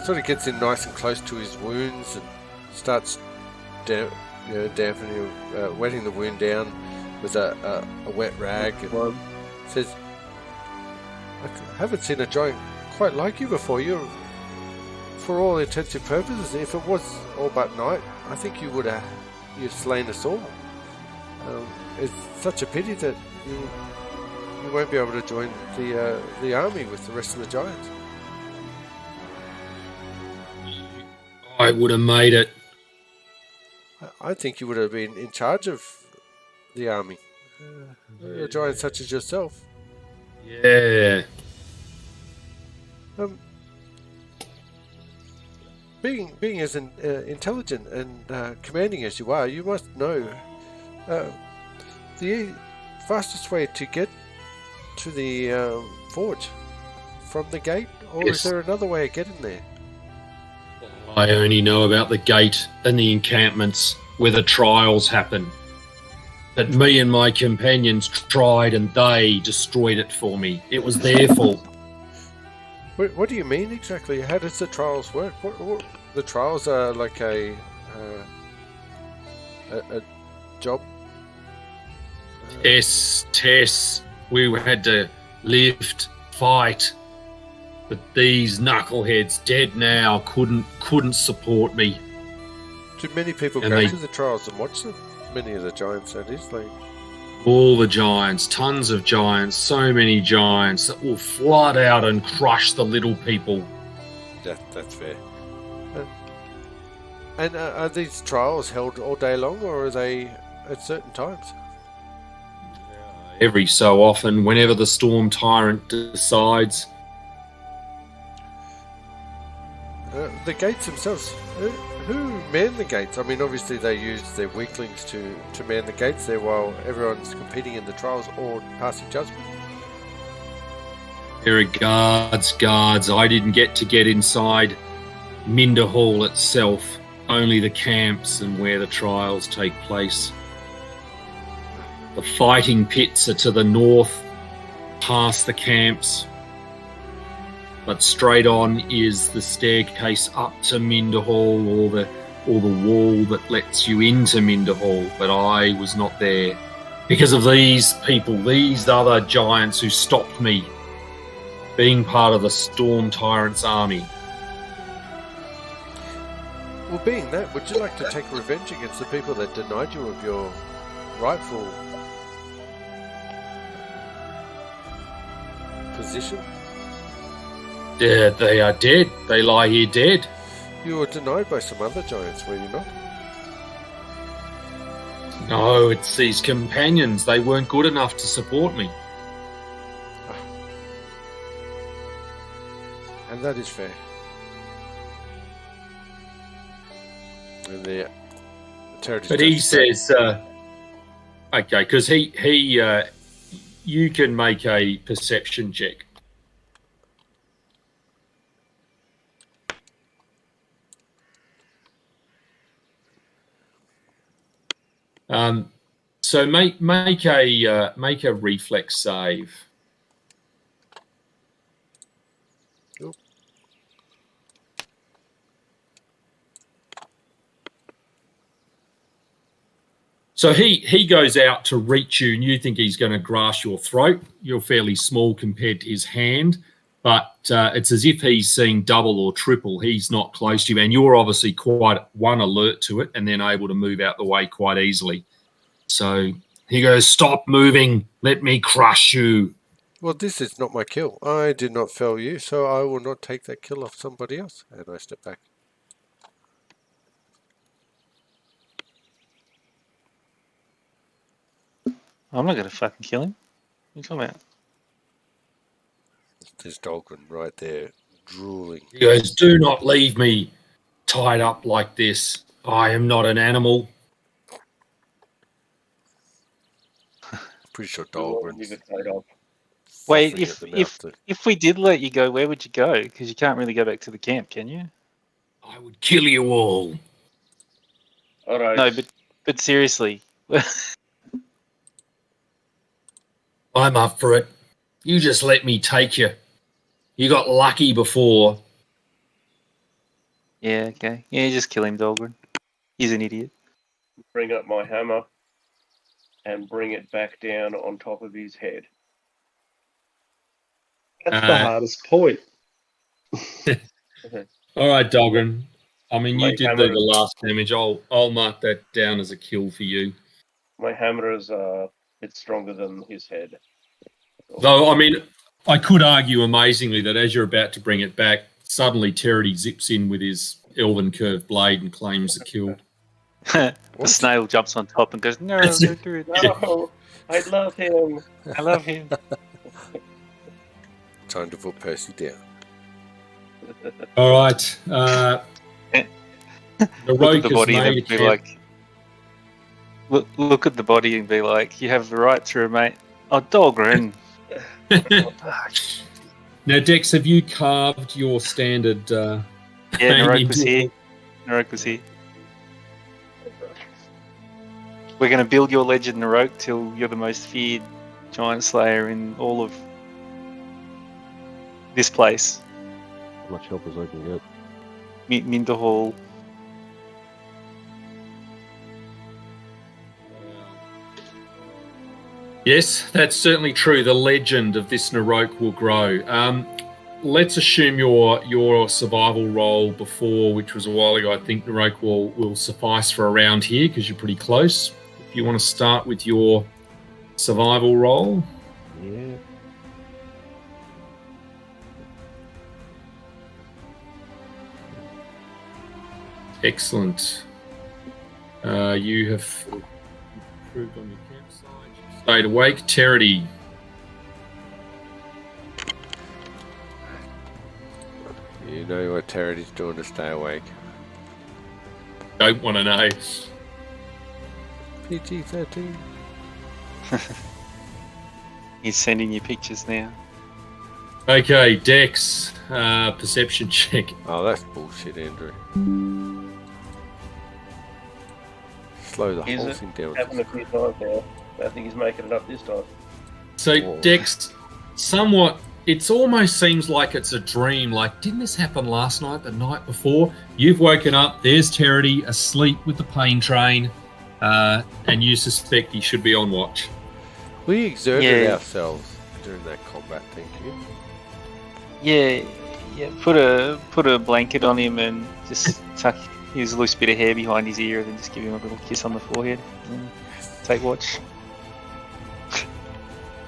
D: sort of gets in nice and close to his wounds and starts dampening, wetting the wound down with a wet rag, and says, "I haven't seen a giant quite like you before. You're, for all intents and purposes, if it was all but night, I think you would have you've slain us all. It's such a pity that you won't be able to join the army with the rest of the giants."
A: I would have made it.
D: I think you would have been in charge of the army. A giant such as yourself.
A: Yeah.
D: Being as intelligent and commanding as you are, you must know the fastest way to get to the forge from the gate, or
A: Yes.
D: is there another way of getting there?
A: I only know about the gate and the encampments where the trials happen. But me and my companions tried and they destroyed it for me. It was their fault.
D: What do you mean exactly? How does the trials work? What the trials are like a job?
A: Tests. We had to lift, fight. But these knuckleheads, dead now, couldn't support me.
D: Do many people
A: And
D: go
A: they-
D: to the trials and watch them? Many of the giants, that is.
A: All the giants, tons of giants, so many giants that will flood out and crush the little people.
D: That's fair. And are these trials held all day long, or are they at certain times?
A: Every so often, whenever the Storm Tyrant decides.
D: The gates themselves, who man the gates? I mean, obviously they use their weaklings to man the gates there while everyone's competing in the trials or passing judgment.
A: There are guards. I didn't get inside Minderhall itself, only the camps and where the trials take place. The fighting pits are to the north, past the camps. but straight on is the staircase up to Minder Hall, or the wall that lets you into Minder Hall. But I was not there because of these people, these other giants who stopped me being part of the Storm Tyrant's army.
D: Well, being that, would you like to take revenge against the people that denied you of your rightful position?
A: Yeah, they are dead. They lie here dead.
D: You were denied by some other giants, were you not?
A: No, it's these companions. They weren't good enough to support me.
D: And that is fair. And the territory.
A: But he says, okay, because you can make a perception check. So make a reflex save.
D: Cool.
A: So he goes out to reach you, and you think he's going to grasp your throat. You're fairly small compared to his hand, but it's as if he's seeing double or triple. He's not close to you, and you're obviously quite alert to it, and then able to move out the way quite easily. So he goes, "Stop moving! Let me crush you."
D: Well, this is not my kill. I did not fell you, so I will not take that kill off somebody else. And I step back.
F: I'm not going to fucking kill him. You come out.
D: There's Dahlgren right there, drooling.
A: He goes, "Do not leave me tied up like this. I am not an animal."
D: Pretty sure Dahlgren's
F: Wait,
D: frothing at the mouth to-
F: if we did let you go, where would you go? Because you can't really go back to the camp, can you?
A: I would kill you all.
B: All right.
F: No, but seriously.
A: I'm up for it. You just let me take you. You got lucky before.
F: Yeah, okay. Yeah, just kill him, Dahlgren. He's an idiot.
B: Bring up my hammer and bring it back down on top of his head.
E: That's the hardest point.
A: All right, Dahlgren. I mean, you
B: My
A: did do
B: hammer-
A: the last damage. I'll mark that down as a kill for you.
B: My hammer is a bit stronger than his head.
A: Though, I mean, I could argue amazingly that as you're about to bring it back, suddenly Terity zips in with his elven curved blade and claims the kill.
F: The snail jumps on top and goes, "No,
A: That's
F: don't
A: it.
F: do it.
B: No, I love him.
F: I love him."
D: Time to put Percy down.
A: All right. The
F: Look at the
A: Roke
F: body
A: has
F: and
A: made
F: be like, look at the body and be like, "You have the right to remain." Oh, Dahlgren.
A: Now, Dex, have you carved your standard?
F: Yeah,
A: name
F: Narok was
A: into-
F: here. Narok was here. We're going to build your legend, Narok, till you're the most feared Giantslayer in all of this place.
C: As much help as I can get.
F: Minder Hall.
A: Yes, that's certainly true. The legend of this Narok will grow. Let's assume your survival roll before, which was a while ago. I think Narok will suffice for around here because you're pretty close. If you want to start with your survival roll.
C: Yeah.
A: Excellent. You have improved on your campsite. You've stayed awake. Terity.
D: You know what Territy's doing to stay awake.
A: Don't want to know.
D: PG-13.
F: He's sending you pictures now.
A: Okay, Dex. Perception check.
D: Oh, that's bullshit, Andrew. Slow the
B: Is
D: whole
B: it?
D: thing down.
B: Happened a few times now. I think he's making it up this time.
A: So
D: Whoa.
A: Dex, somewhat It almost seems like it's a dream. Like, didn't this happen last night, the night before? You've woken up, there's Terity asleep with the pain train, and you suspect he should be on watch.
D: We exerted ourselves during that combat, thank you.
F: Yeah. Put a blanket on him and just tuck his loose bit of hair behind his ear, and then just give him a little kiss on the forehead. And take watch.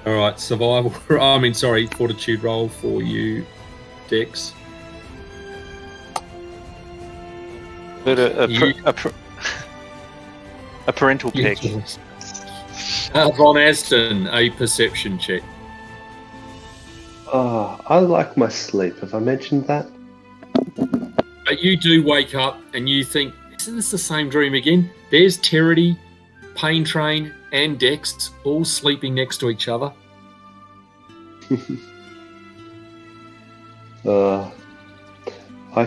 A: All right, fortitude roll for you, Dex.
F: But a parental pick.
A: Von Aston, a perception check.
E: Oh, I like my sleep. Have I mentioned that?
A: But you do wake up and you think, isn't this the same dream again? There's Terity, Pain Train, and Dex all sleeping next to each other.
E: I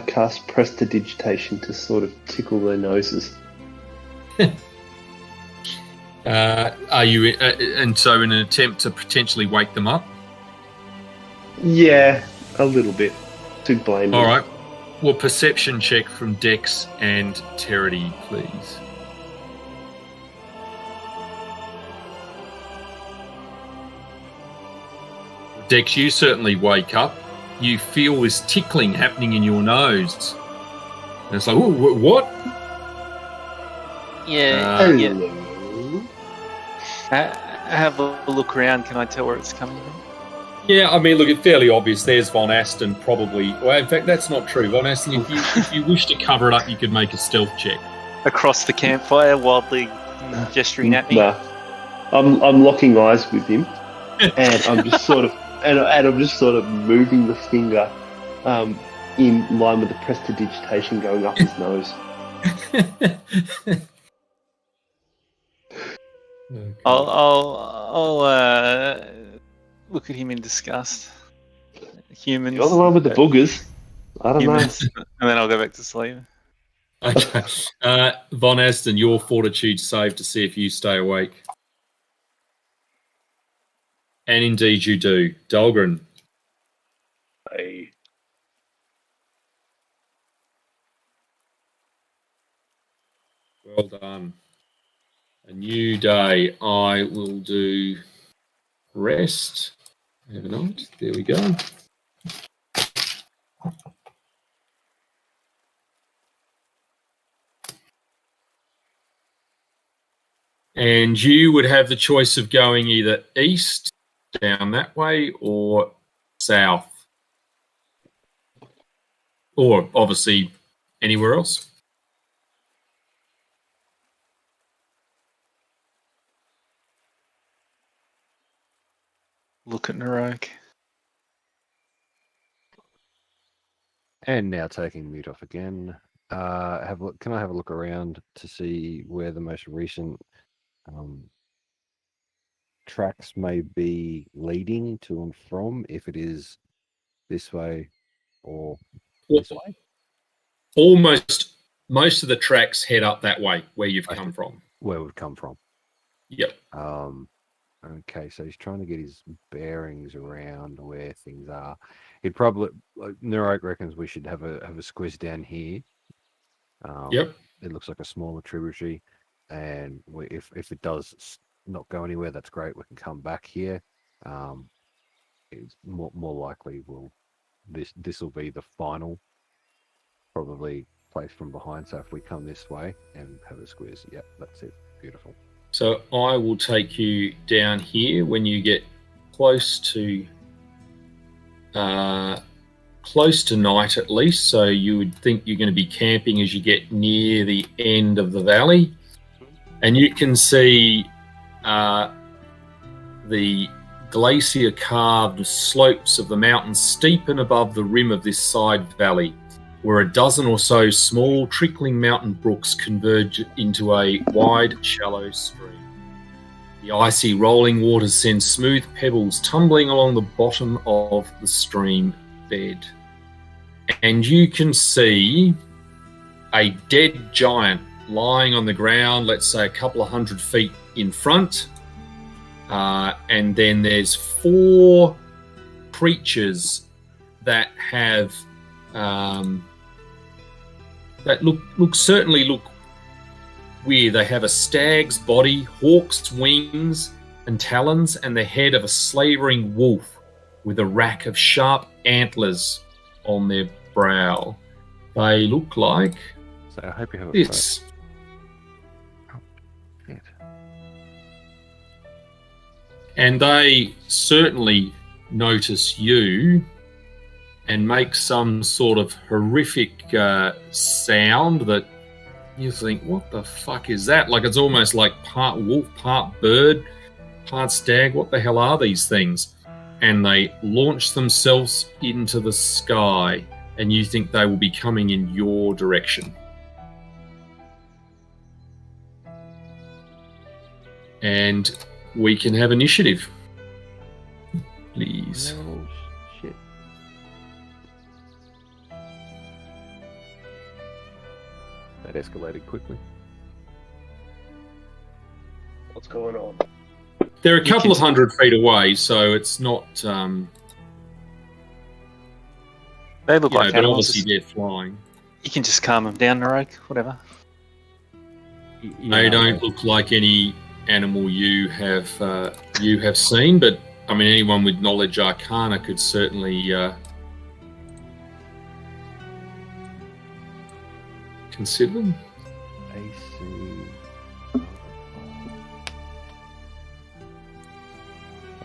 E: cast Prestidigitation to sort of tickle their noses.
A: Are you, and so in an attempt to potentially wake them up?
E: Yeah, a little bit. To blame me.
A: All right. Well, perception check from Dex and Terity, please. Dex, you certainly wake up. You feel this tickling happening in your nose. And it's like, ooh, what?
E: Hello.
F: I have a look around. Can I tell where it's coming from?
A: Yeah, I mean, look, it's fairly obvious. There's Von Aston probably. Well, in fact, that's not true. Von Aston, if you wish to cover it up, you could make a stealth check.
F: Across the campfire, wildly gesturing at me.
E: Nah. I'm locking eyes with him, and I'm just sort of moving the finger in line with the prestidigitation going up his nose.
F: I'll look at him in disgust. Humans.
E: You're the one with the boogers. I don't know.
F: And then I'll go back to sleep.
A: Okay. Von Aston, your fortitude save to see if you stay awake. And indeed you do. Dahlgren.
B: Hey.
A: Well done. A new day. I will do rest. Overnight. There we go. And you would have the choice of going either east, down that way, or south. Or, obviously, anywhere else.
F: Look at Narok.
C: And now taking mute off again. Can I have a look around to see where the most recent tracks may be leading to and from, if it is this way or this way?
A: Most of the tracks head up that way, where you've come from.
C: Where we've come from.
A: Yep.
C: Okay, so he's trying to get his bearings around where things are. He'd probably, Narok reckons we should have a squiz down here.
A: Yep.
C: It looks like a smaller tributary, and if it does not go anywhere, that's great. We can come back here. It's more likely this will be the final, probably place from behind. So if we come this way and have a squiz, yep, that's it. Beautiful.
A: So I will take you down here when you get close to night at least. So you would think you're going to be camping as you get near the end of the valley. And you can see the glacier-carved slopes of the mountain steepen above the rim of this side valley, where a dozen or so small trickling mountain brooks converge into a wide, shallow stream. The icy rolling waters send smooth pebbles tumbling along the bottom of the stream bed. And you can see a dead giant lying on the ground, let's say a couple of 100 feet in front. And then there's 4 creatures that have that certainly look weird. They have a stag's body, hawk's wings and talons, and the head of a slavering wolf with a rack of sharp antlers on their brow. They look like
C: So I hope you have a
A: this.
C: phone.
A: And they certainly notice you and make some sort of horrific sound that you think, what the fuck is that? Like it's almost like part wolf, part bird, part stag. What the hell are these things? And they launch themselves into the sky, and you think they will be coming in your direction. And we can have initiative, please.
C: Oh, shit. That escalated quickly.
B: What's going on?
A: They're a couple of 100 feet away, so it's not.
F: They look like
A: but
F: animals.
A: obviously they're flying.
F: You can just calm them down, Narok, whatever.
A: They don't look like any animal you have seen, but I mean anyone with knowledge arcana could certainly consider them.
C: AC.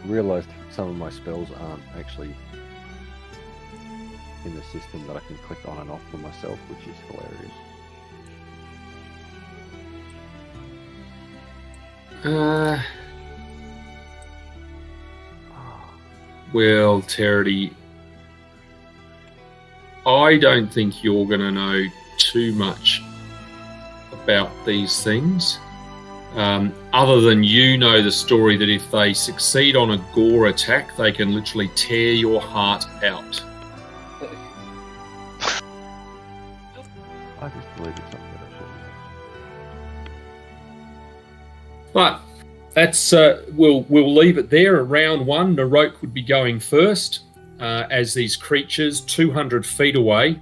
C: I realised some of my spells aren't actually in the system that I can click on and off for myself, which is hilarious.
A: Well, Terry, I don't think you're going to know too much about these things. Other than you know the story that if they succeed on a gore attack, they can literally tear your heart out.
C: I just deleted something that I shouldn't have.
A: But that's we'll leave it there. Round one, Narok would be going first, as these creatures 200 feet away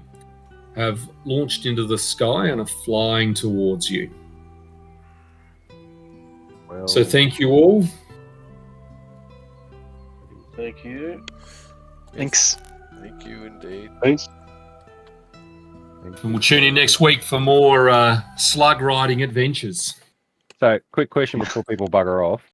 A: have launched into the sky and are flying towards you.
C: Well,
A: So thank you all.
B: Thank you.
F: Thanks.
D: Thank you indeed.
E: Thanks.
C: thank
A: And
C: you.
A: we'll tune in next week for more slug riding adventures.
C: So, quick question before people bugger off.